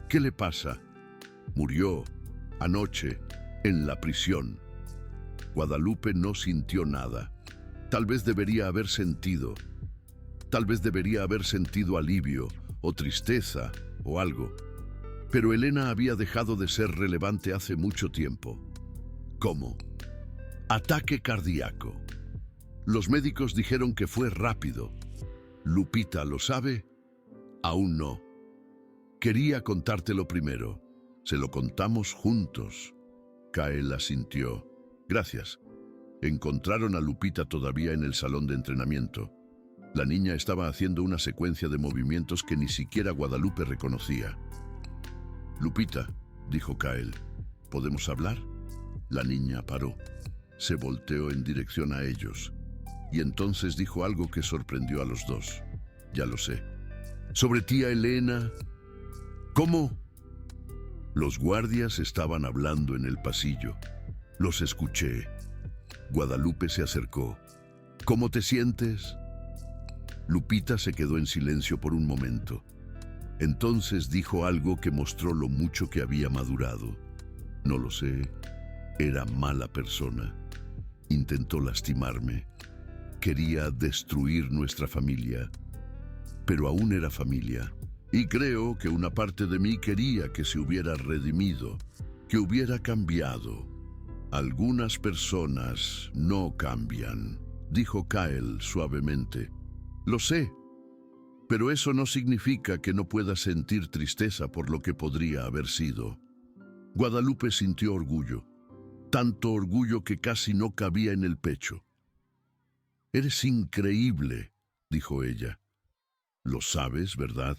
S1: «¿Qué le pasa?». «Murió anoche en la prisión». Guadalupe no sintió nada. Tal vez debería haber sentido alivio o tristeza o algo. Pero Elena había dejado de ser relevante hace mucho tiempo. ¿Cómo? Ataque cardíaco. Los médicos dijeron que fue rápido. ¿Lupita lo sabe? Aún no. Quería contártelo primero. Se lo contamos juntos. Kael asintió. Gracias. Encontraron a Lupita todavía en el salón de entrenamiento. La niña estaba haciendo una secuencia de movimientos que ni siquiera Guadalupe reconocía. «Lupita», dijo Kael, «¿podemos hablar?». La niña paró. Se volteó en dirección a ellos. Y entonces dijo algo que sorprendió a los dos. «Ya lo sé». «¿Sobre tía Elena?». «¿Cómo?». Los guardias estaban hablando en el pasillo. Los escuché. Guadalupe se acercó. «¿Cómo te sientes?». Lupita se quedó en silencio por un momento. Entonces dijo algo que mostró lo mucho que había madurado. «No lo sé. Era mala persona. Intentó lastimarme. Quería destruir nuestra familia. Pero aún era familia. Y creo que una parte de mí quería que se hubiera redimido, que hubiera cambiado. Algunas personas no cambian», dijo Kael suavemente. «Lo sé, pero eso no significa que no pueda sentir tristeza por lo que podría haber sido». Guadalupe sintió orgullo, tanto orgullo que casi no cabía en el pecho. «Eres increíble», dijo ella. «Lo sabes, ¿verdad?».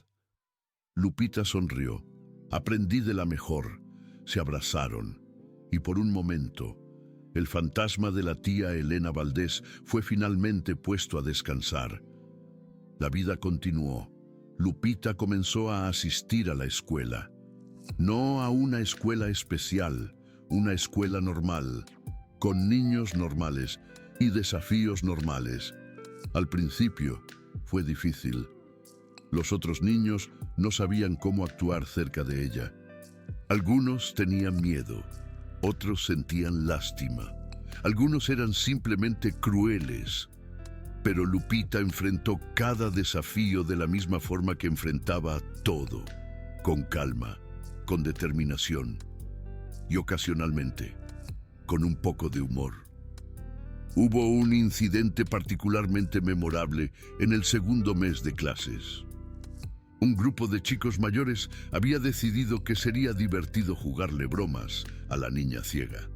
S1: Lupita sonrió. Aprendí de la mejor. Se abrazaron. Y por un momento, el fantasma de la tía Elena Valdés fue finalmente puesto a descansar. La vida continuó. Lupita comenzó a asistir a la escuela. No a una escuela especial, una escuela normal, con niños normales y desafíos normales. Al principio fue difícil. Los otros niños no sabían cómo actuar cerca de ella. Algunos tenían miedo, otros sentían lástima. Algunos eran simplemente crueles. Pero Lupita enfrentó cada desafío de la misma forma que enfrentaba todo, con calma, con determinación y ocasionalmente con un poco de humor. Hubo un incidente particularmente memorable en el segundo mes de clases. Un grupo de chicos mayores había decidido que sería divertido jugarle bromas a la niña ciega.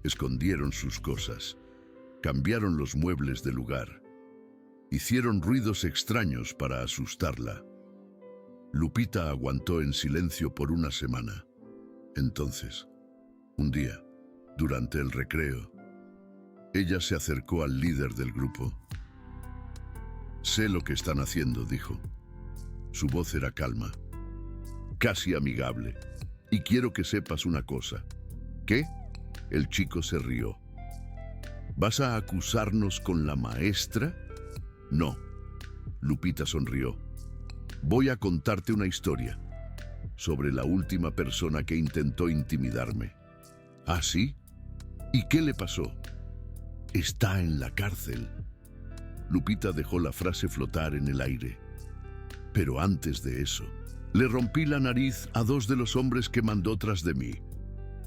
S1: Escondieron sus cosas, cambiaron los muebles de lugar. Hicieron ruidos extraños para asustarla. Lupita aguantó en silencio por una semana. Entonces, un día, durante el recreo, ella se acercó al líder del grupo. «Sé lo que están haciendo», dijo. Su voz era calma, casi amigable. «Y quiero que sepas una cosa». «¿Qué?». El chico se rió. «¿Vas a acusarnos con la maestra?». «No», Lupita sonrió. «Voy a contarte una historia sobre la última persona que intentó intimidarme». «¿Ah, sí? ¿Y qué le pasó?». «Está en la cárcel». Lupita dejó la frase flotar en el aire. «Pero antes de eso, le rompí la nariz a 2 de los hombres que mandó tras de mí».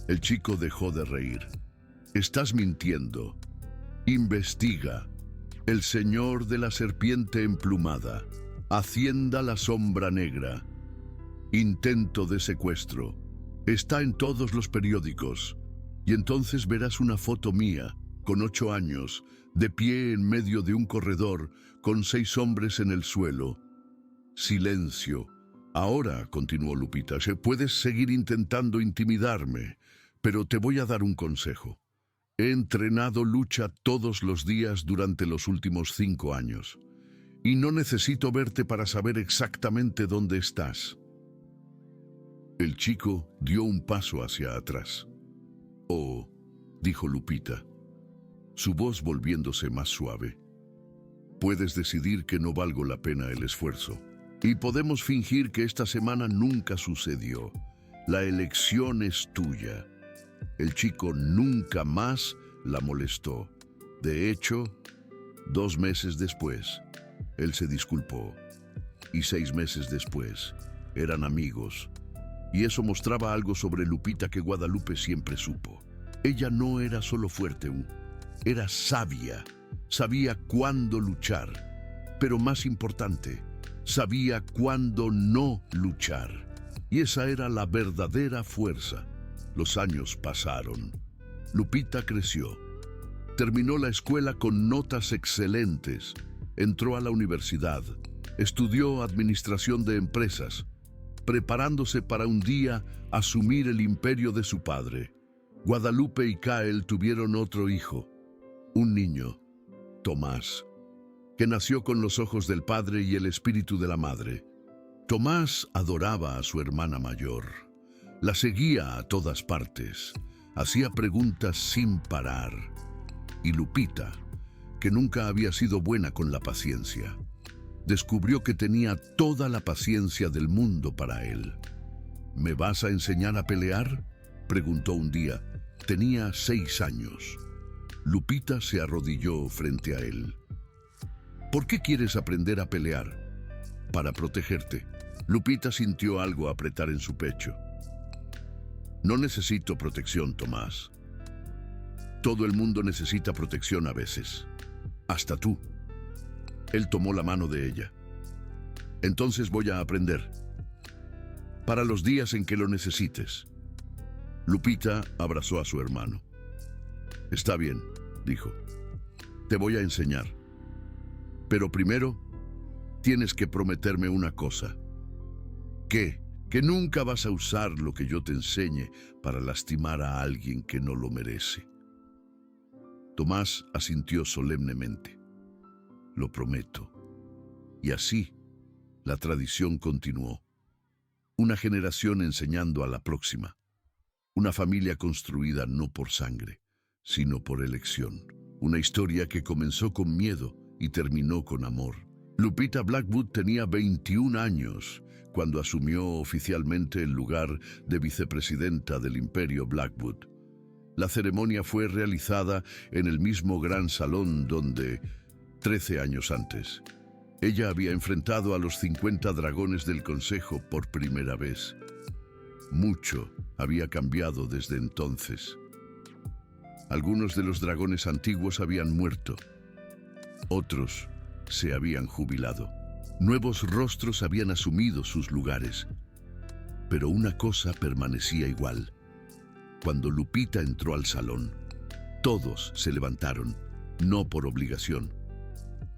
S1: El chico dejó de reír. «Estás mintiendo. Investiga». «El señor de la serpiente emplumada. Hacienda la sombra negra. Intento de secuestro. Está en todos los periódicos. Y entonces verás una foto mía, con 8 años, de pie en medio de un corredor, con 6 hombres en el suelo». «Silencio. Ahora», continuó Lupita, «puedes seguir intentando intimidarme, pero te voy a dar un consejo. He entrenado lucha todos los días durante los últimos 5 años. Y no necesito verte para saber exactamente dónde estás». El chico dio un paso hacia atrás. «Oh», dijo Lupita, su voz volviéndose más suave. «Puedes decidir que no valgo la pena el esfuerzo. Y podemos fingir que esta semana nunca sucedió. La elección es tuya». El chico nunca más la molestó. De hecho, 2 meses después, él se disculpó. Y 6 meses después, eran amigos. Y eso mostraba algo sobre Lupita que Guadalupe siempre supo. Ella no era solo fuerte, era sabia. Sabía cuándo luchar. Pero más importante, sabía cuándo no luchar. Y esa era la verdadera fuerza. Los años pasaron. Lupita creció. Terminó la escuela con notas excelentes. Entró a la universidad. Estudió administración de empresas, preparándose para un día asumir el imperio de su padre. Guadalupe y Kael tuvieron otro hijo, un niño, Tomás, que nació con los ojos del padre y el espíritu de la madre. Tomás adoraba a su hermana mayor. La seguía a todas partes, hacía preguntas sin parar. Y Lupita, que nunca había sido buena con la paciencia, descubrió que tenía toda la paciencia del mundo para él. «¿Me vas a enseñar a pelear?», preguntó un día. Tenía 6 años. Lupita se arrodilló frente a él. «¿Por qué quieres aprender a pelear?». «Para protegerte». Lupita sintió algo apretar en su pecho. «No necesito protección, Tomás. Todo el mundo necesita protección a veces. Hasta tú». Él tomó la mano de ella. «Entonces voy a aprender. Para los días en que lo necesites». Lupita abrazó a su hermano. «Está bien», dijo. «Te voy a enseñar. Pero primero, tienes que prometerme una cosa». ¿Qué? Que nunca vas a usar lo que yo te enseñe para lastimar a alguien que no lo merece. Tomás asintió solemnemente. Lo prometo. Y así, la tradición continuó. Una generación enseñando a la próxima. Una familia construida no por sangre, sino por elección. Una historia que comenzó con miedo y terminó con amor. Lupita Blackwood tenía 21 años cuando asumió oficialmente el lugar de vicepresidenta del Imperio Blackwood. La ceremonia fue realizada en el mismo gran salón donde, 13 años antes, ella había enfrentado a los 50 dragones del Consejo por primera vez. Mucho había cambiado desde entonces. Algunos de los dragones antiguos habían muerto. Otros se habían jubilado. Nuevos rostros habían asumido sus lugares. Pero una cosa permanecía igual. Cuando Lupita entró al salón, todos se levantaron, no por obligación,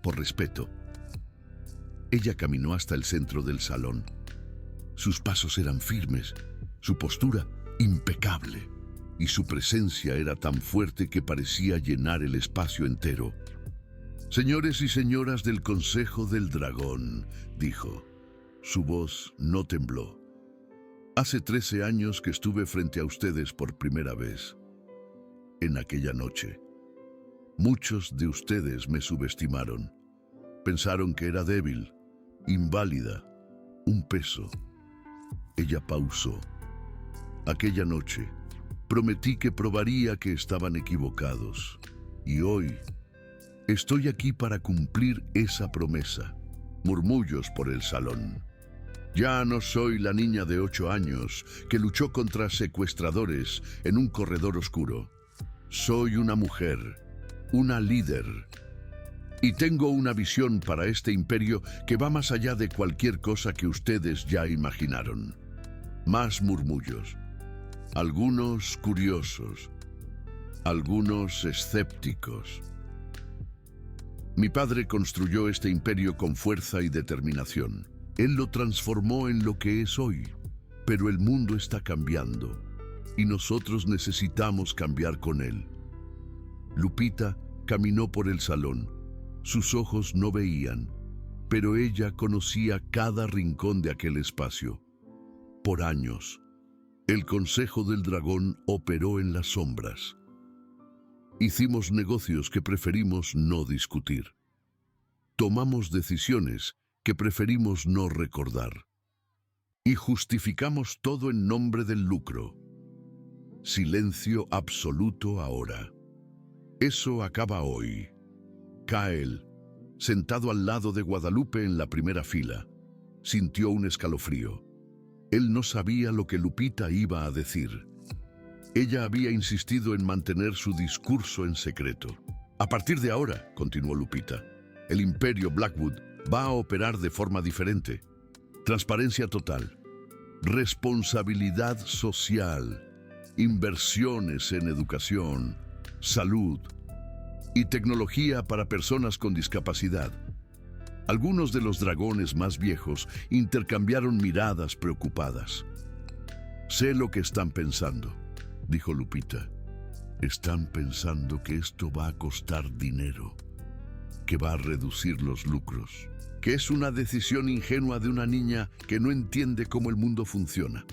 S1: por respeto. Ella caminó hasta el centro del salón. Sus pasos eran firmes, su postura impecable, y su presencia era tan fuerte que parecía llenar el espacio entero. «Señores y señoras del Consejo del Dragón», dijo. Su voz no tembló. «Hace 13 años que estuve frente a ustedes por primera vez. En aquella noche, muchos de ustedes me subestimaron. Pensaron que era débil, inválida, un peso». Ella pausó. «Aquella noche, prometí que probaría que estaban equivocados. Y hoy estoy aquí para cumplir esa promesa». Murmullos por el salón. «Ya no soy la niña de 8 años que luchó contra secuestradores en un corredor oscuro. Soy una mujer, una líder. Y tengo una visión para este imperio que va más allá de cualquier cosa que ustedes ya imaginaron». Más murmullos. Algunos curiosos. Algunos escépticos. «Mi padre construyó este imperio con fuerza y determinación. Él lo transformó en lo que es hoy. Pero el mundo está cambiando y nosotros necesitamos cambiar con él». Lupita caminó por el salón. Sus ojos no veían, pero ella conocía cada rincón de aquel espacio. Por años, el Consejo del Dragón operó en las sombras. Hicimos negocios que preferimos no discutir. Tomamos decisiones que preferimos no recordar. Y justificamos todo en nombre del lucro. Silencio absoluto ahora. Eso acaba hoy. Kael, sentado al lado de Guadalupe en la primera fila, sintió un escalofrío. Él no sabía lo que Lupita iba a decir. Ella había insistido en mantener su discurso en secreto. «A partir de ahora», continuó Lupita, «el Imperio Blackwood va a operar de forma diferente. Transparencia total, responsabilidad social, inversiones en educación, salud y tecnología para personas con discapacidad». Algunos de los dragones más viejos intercambiaron miradas preocupadas. «Sé lo que están pensando», dijo Lupita. «Están pensando que esto va a costar dinero, que va a reducir los lucros, que es una decisión ingenua de una niña que no entiende cómo el mundo funciona».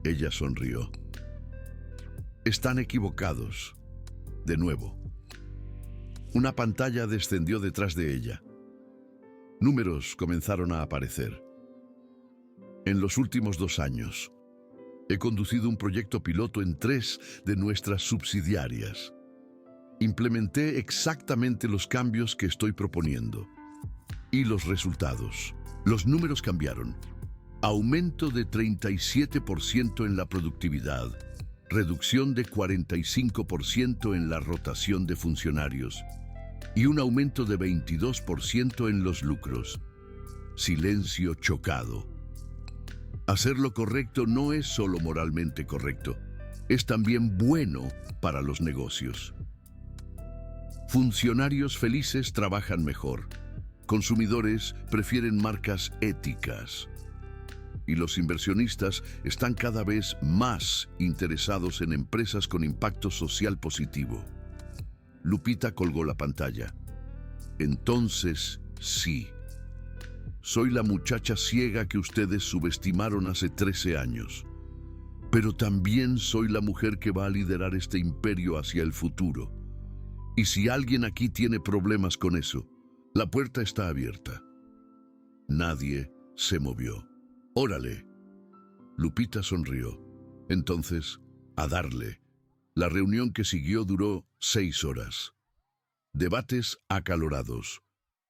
S1: Ella sonrió. «Están equivocados». De nuevo. Una pantalla descendió detrás de ella. Números comenzaron a aparecer. «En los últimos 2 años, he conducido un proyecto piloto en 3 de nuestras subsidiarias. Implementé exactamente los cambios que estoy proponiendo. Y los resultados. Los números cambiaron. Aumento de 37% en la productividad. Reducción de 45% en la rotación de funcionarios. Y un aumento de 22% en los lucros». Silencio chocado. Hacer lo correcto no es solo moralmente correcto, es también bueno para los negocios. Funcionarios felices trabajan mejor. Consumidores prefieren marcas éticas. y los inversionistas están cada vez más interesados en empresas con impacto social positivo. Lupita colgó la pantalla. Entonces, sí. Soy la muchacha ciega que ustedes subestimaron hace 13 años. Pero también soy la mujer que va a liderar este imperio hacia el futuro. Y si alguien aquí tiene problemas con eso, la puerta está abierta. Nadie se movió. ¡Órale! Lupita sonrió. Entonces, a darle. La reunión que siguió duró 6 horas. Debates acalorados,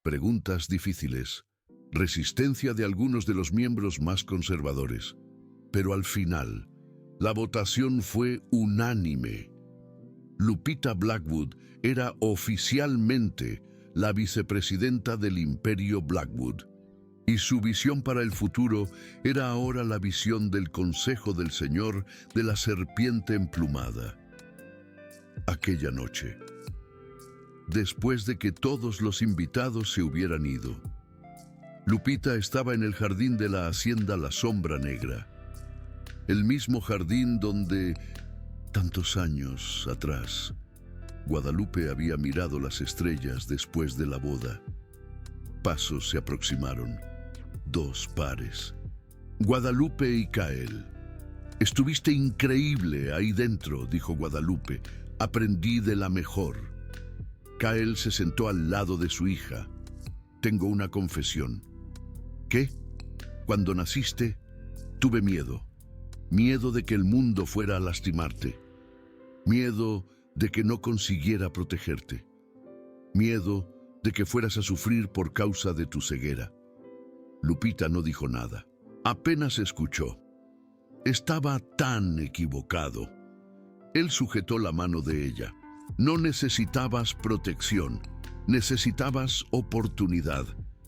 S1: preguntas difíciles, resistencia de algunos de los miembros más conservadores. Pero al final, la votación fue unánime. Lupita Blackwood era oficialmente la vicepresidenta del Imperio Blackwood, y su visión para el futuro era ahora la visión del Consejo del Señor de la Serpiente Emplumada. Aquella noche, después de que todos los invitados se hubieran ido, Lupita estaba en el jardín de la hacienda La Sombra Negra, el mismo jardín donde, tantos años atrás, Guadalupe había mirado las estrellas después de la boda. Pasos se aproximaron. 2 pares. Guadalupe y Kael. Estuviste increíble ahí dentro, dijo Guadalupe. Aprendí de la mejor. Kael se sentó al lado de su hija. Tengo una confesión. ¿Qué? Cuando naciste, tuve miedo. Miedo de que el mundo fuera a lastimarte. Miedo de que no consiguiera protegerte. Miedo de que fueras a sufrir por causa de tu ceguera. Lupita no dijo nada. Apenas escuchó. Estaba tan equivocado. Él sujetó la mano de ella. No necesitabas protección. Necesitabas oportunidad.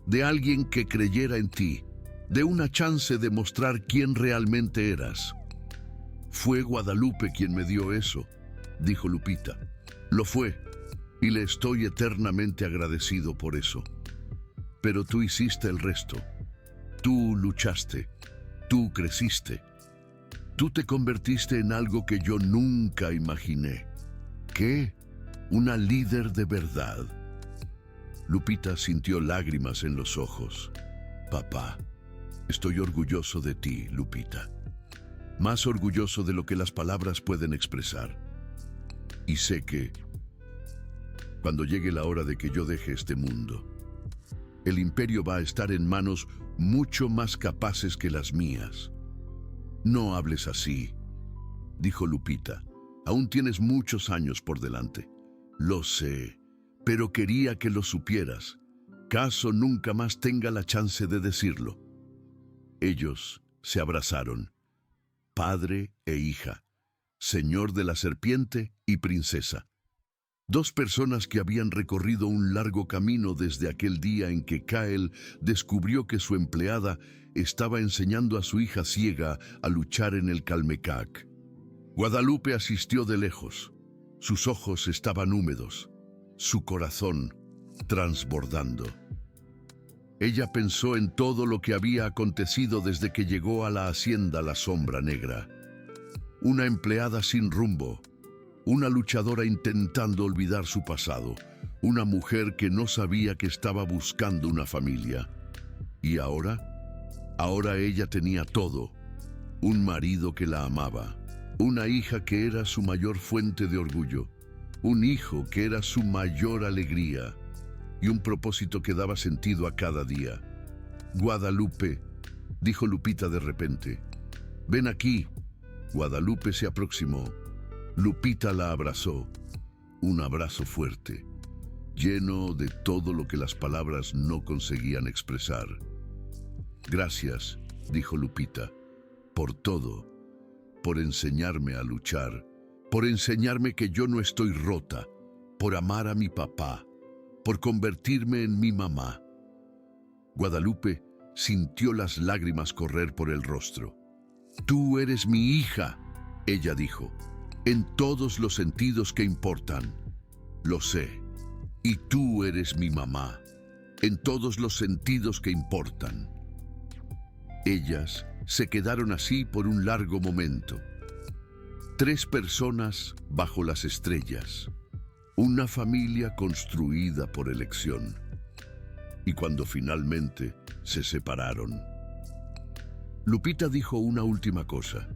S1: De alguien que creyera en ti. De una chance de mostrar quién realmente eras. Fue Guadalupe quien me dio eso, dijo Lupita. Lo fue, y le estoy eternamente agradecido por eso. Pero tú hiciste el resto. Tú luchaste. Tú creciste. Tú te convertiste en algo que yo nunca imaginé. ¿Qué? Una líder de verdad. Lupita sintió lágrimas en los ojos. Papá, estoy orgulloso de ti, Lupita. Más orgulloso de lo que las palabras pueden expresar. Y sé que, cuando llegue la hora de que yo deje este mundo, el imperio va a estar en manos mucho más capaces que las mías. No hables así, dijo Lupita. Aún tienes muchos años por delante. Lo sé, pero quería que lo supieras. Caso nunca más tenga la chance de decirlo. Ellos se abrazaron, padre e hija, señor de la serpiente y princesa. 2 personas que habían recorrido un largo camino desde aquel día en que Kael descubrió que su empleada estaba enseñando a su hija ciega a luchar en el Calmecac. Guadalupe asistió de lejos. Sus ojos estaban húmedos, su corazón transbordando. Ella pensó en todo lo que había acontecido desde que llegó a la hacienda La Sombra Negra. Una empleada sin rumbo, una luchadora intentando olvidar su pasado, una mujer que no sabía que estaba buscando una familia. ¿Y ahora? Ahora ella tenía todo. Un marido que la amaba, una hija que era su mayor fuente de orgullo, un hijo que era su mayor alegría, y un propósito que daba sentido a cada día. Guadalupe, dijo Lupita de repente. Ven aquí. Guadalupe se aproximó. Lupita la abrazó. Un abrazo fuerte, lleno de todo lo que las palabras no conseguían expresar. Gracias, dijo Lupita, por todo, por enseñarme a luchar, por enseñarme que yo no estoy rota, por amar a mi papá, por convertirme en mi mamá. Guadalupe sintió las lágrimas correr por el rostro. Tú eres mi hija, ella dijo, en todos los sentidos que importan. Lo sé. Y tú eres mi mamá, en todos los sentidos que importan. Ellas Se quedaron así por un largo momento. 3 personas bajo las estrellas. Una familia construida por elección. Y cuando finalmente se separaron, Lupita dijo una última cosa.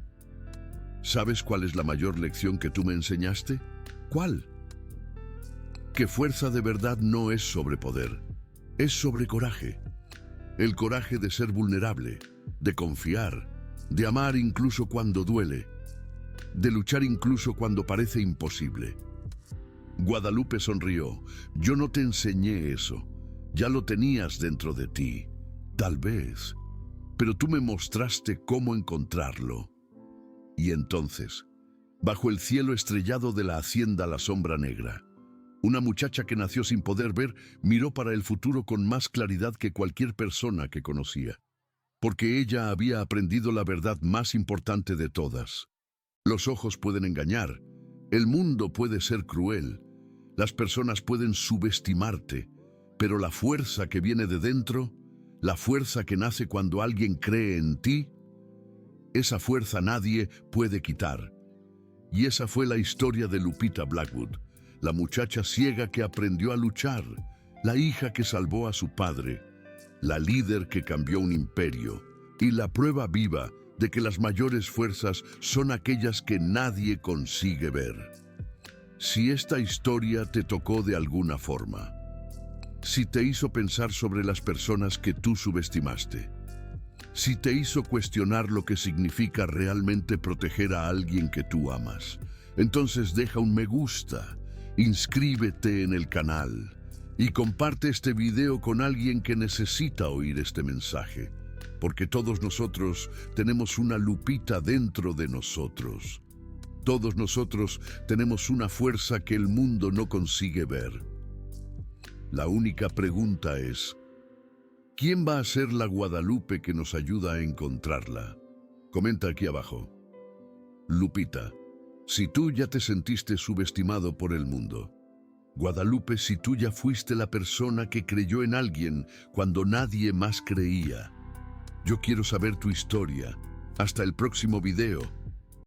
S1: ¿Sabes cuál es la mayor lección que tú me enseñaste? ¿Cuál? Que fuerza de verdad no es sobre poder, es sobre coraje. El coraje de ser vulnerable, de confiar, de amar incluso cuando duele, de luchar incluso cuando parece imposible. Guadalupe sonrió. Yo no te enseñé eso. Ya lo tenías dentro de ti, tal vez, pero tú me mostraste cómo encontrarlo. Y entonces, bajo el cielo estrellado de la hacienda La Sombra Negra, una muchacha que nació sin poder ver miró para el futuro con más claridad que cualquier persona que conocía, porque ella había aprendido la verdad más importante de todas. Los ojos pueden engañar, el mundo puede ser cruel, las personas pueden subestimarte, pero la fuerza que viene de dentro, la fuerza que nace cuando alguien cree en ti, esa fuerza nadie puede quitar. Y esa fue la historia de Lupita Blackwood, la muchacha ciega que aprendió a luchar, la hija que salvó a su padre, la líder que cambió un imperio, y la prueba viva de que las mayores fuerzas son aquellas que nadie consigue ver. Si esta historia te tocó de alguna forma, si te hizo pensar sobre las personas que tú subestimaste, si te hizo cuestionar lo que significa realmente proteger a alguien que tú amas, entonces deja un me gusta, inscríbete en el canal y comparte este video con alguien que necesita oír este mensaje, porque todos nosotros tenemos una Lupita dentro de nosotros. Todos nosotros tenemos una fuerza que el mundo no consigue ver. La única pregunta es, ¿quién va a ser la Guadalupe que nos ayuda a encontrarla? Comenta aquí abajo. Lupita, si tú ya te sentiste subestimado por el mundo. Guadalupe, si tú ya fuiste la persona que creyó en alguien cuando nadie más creía. Yo quiero saber tu historia. Hasta el próximo video.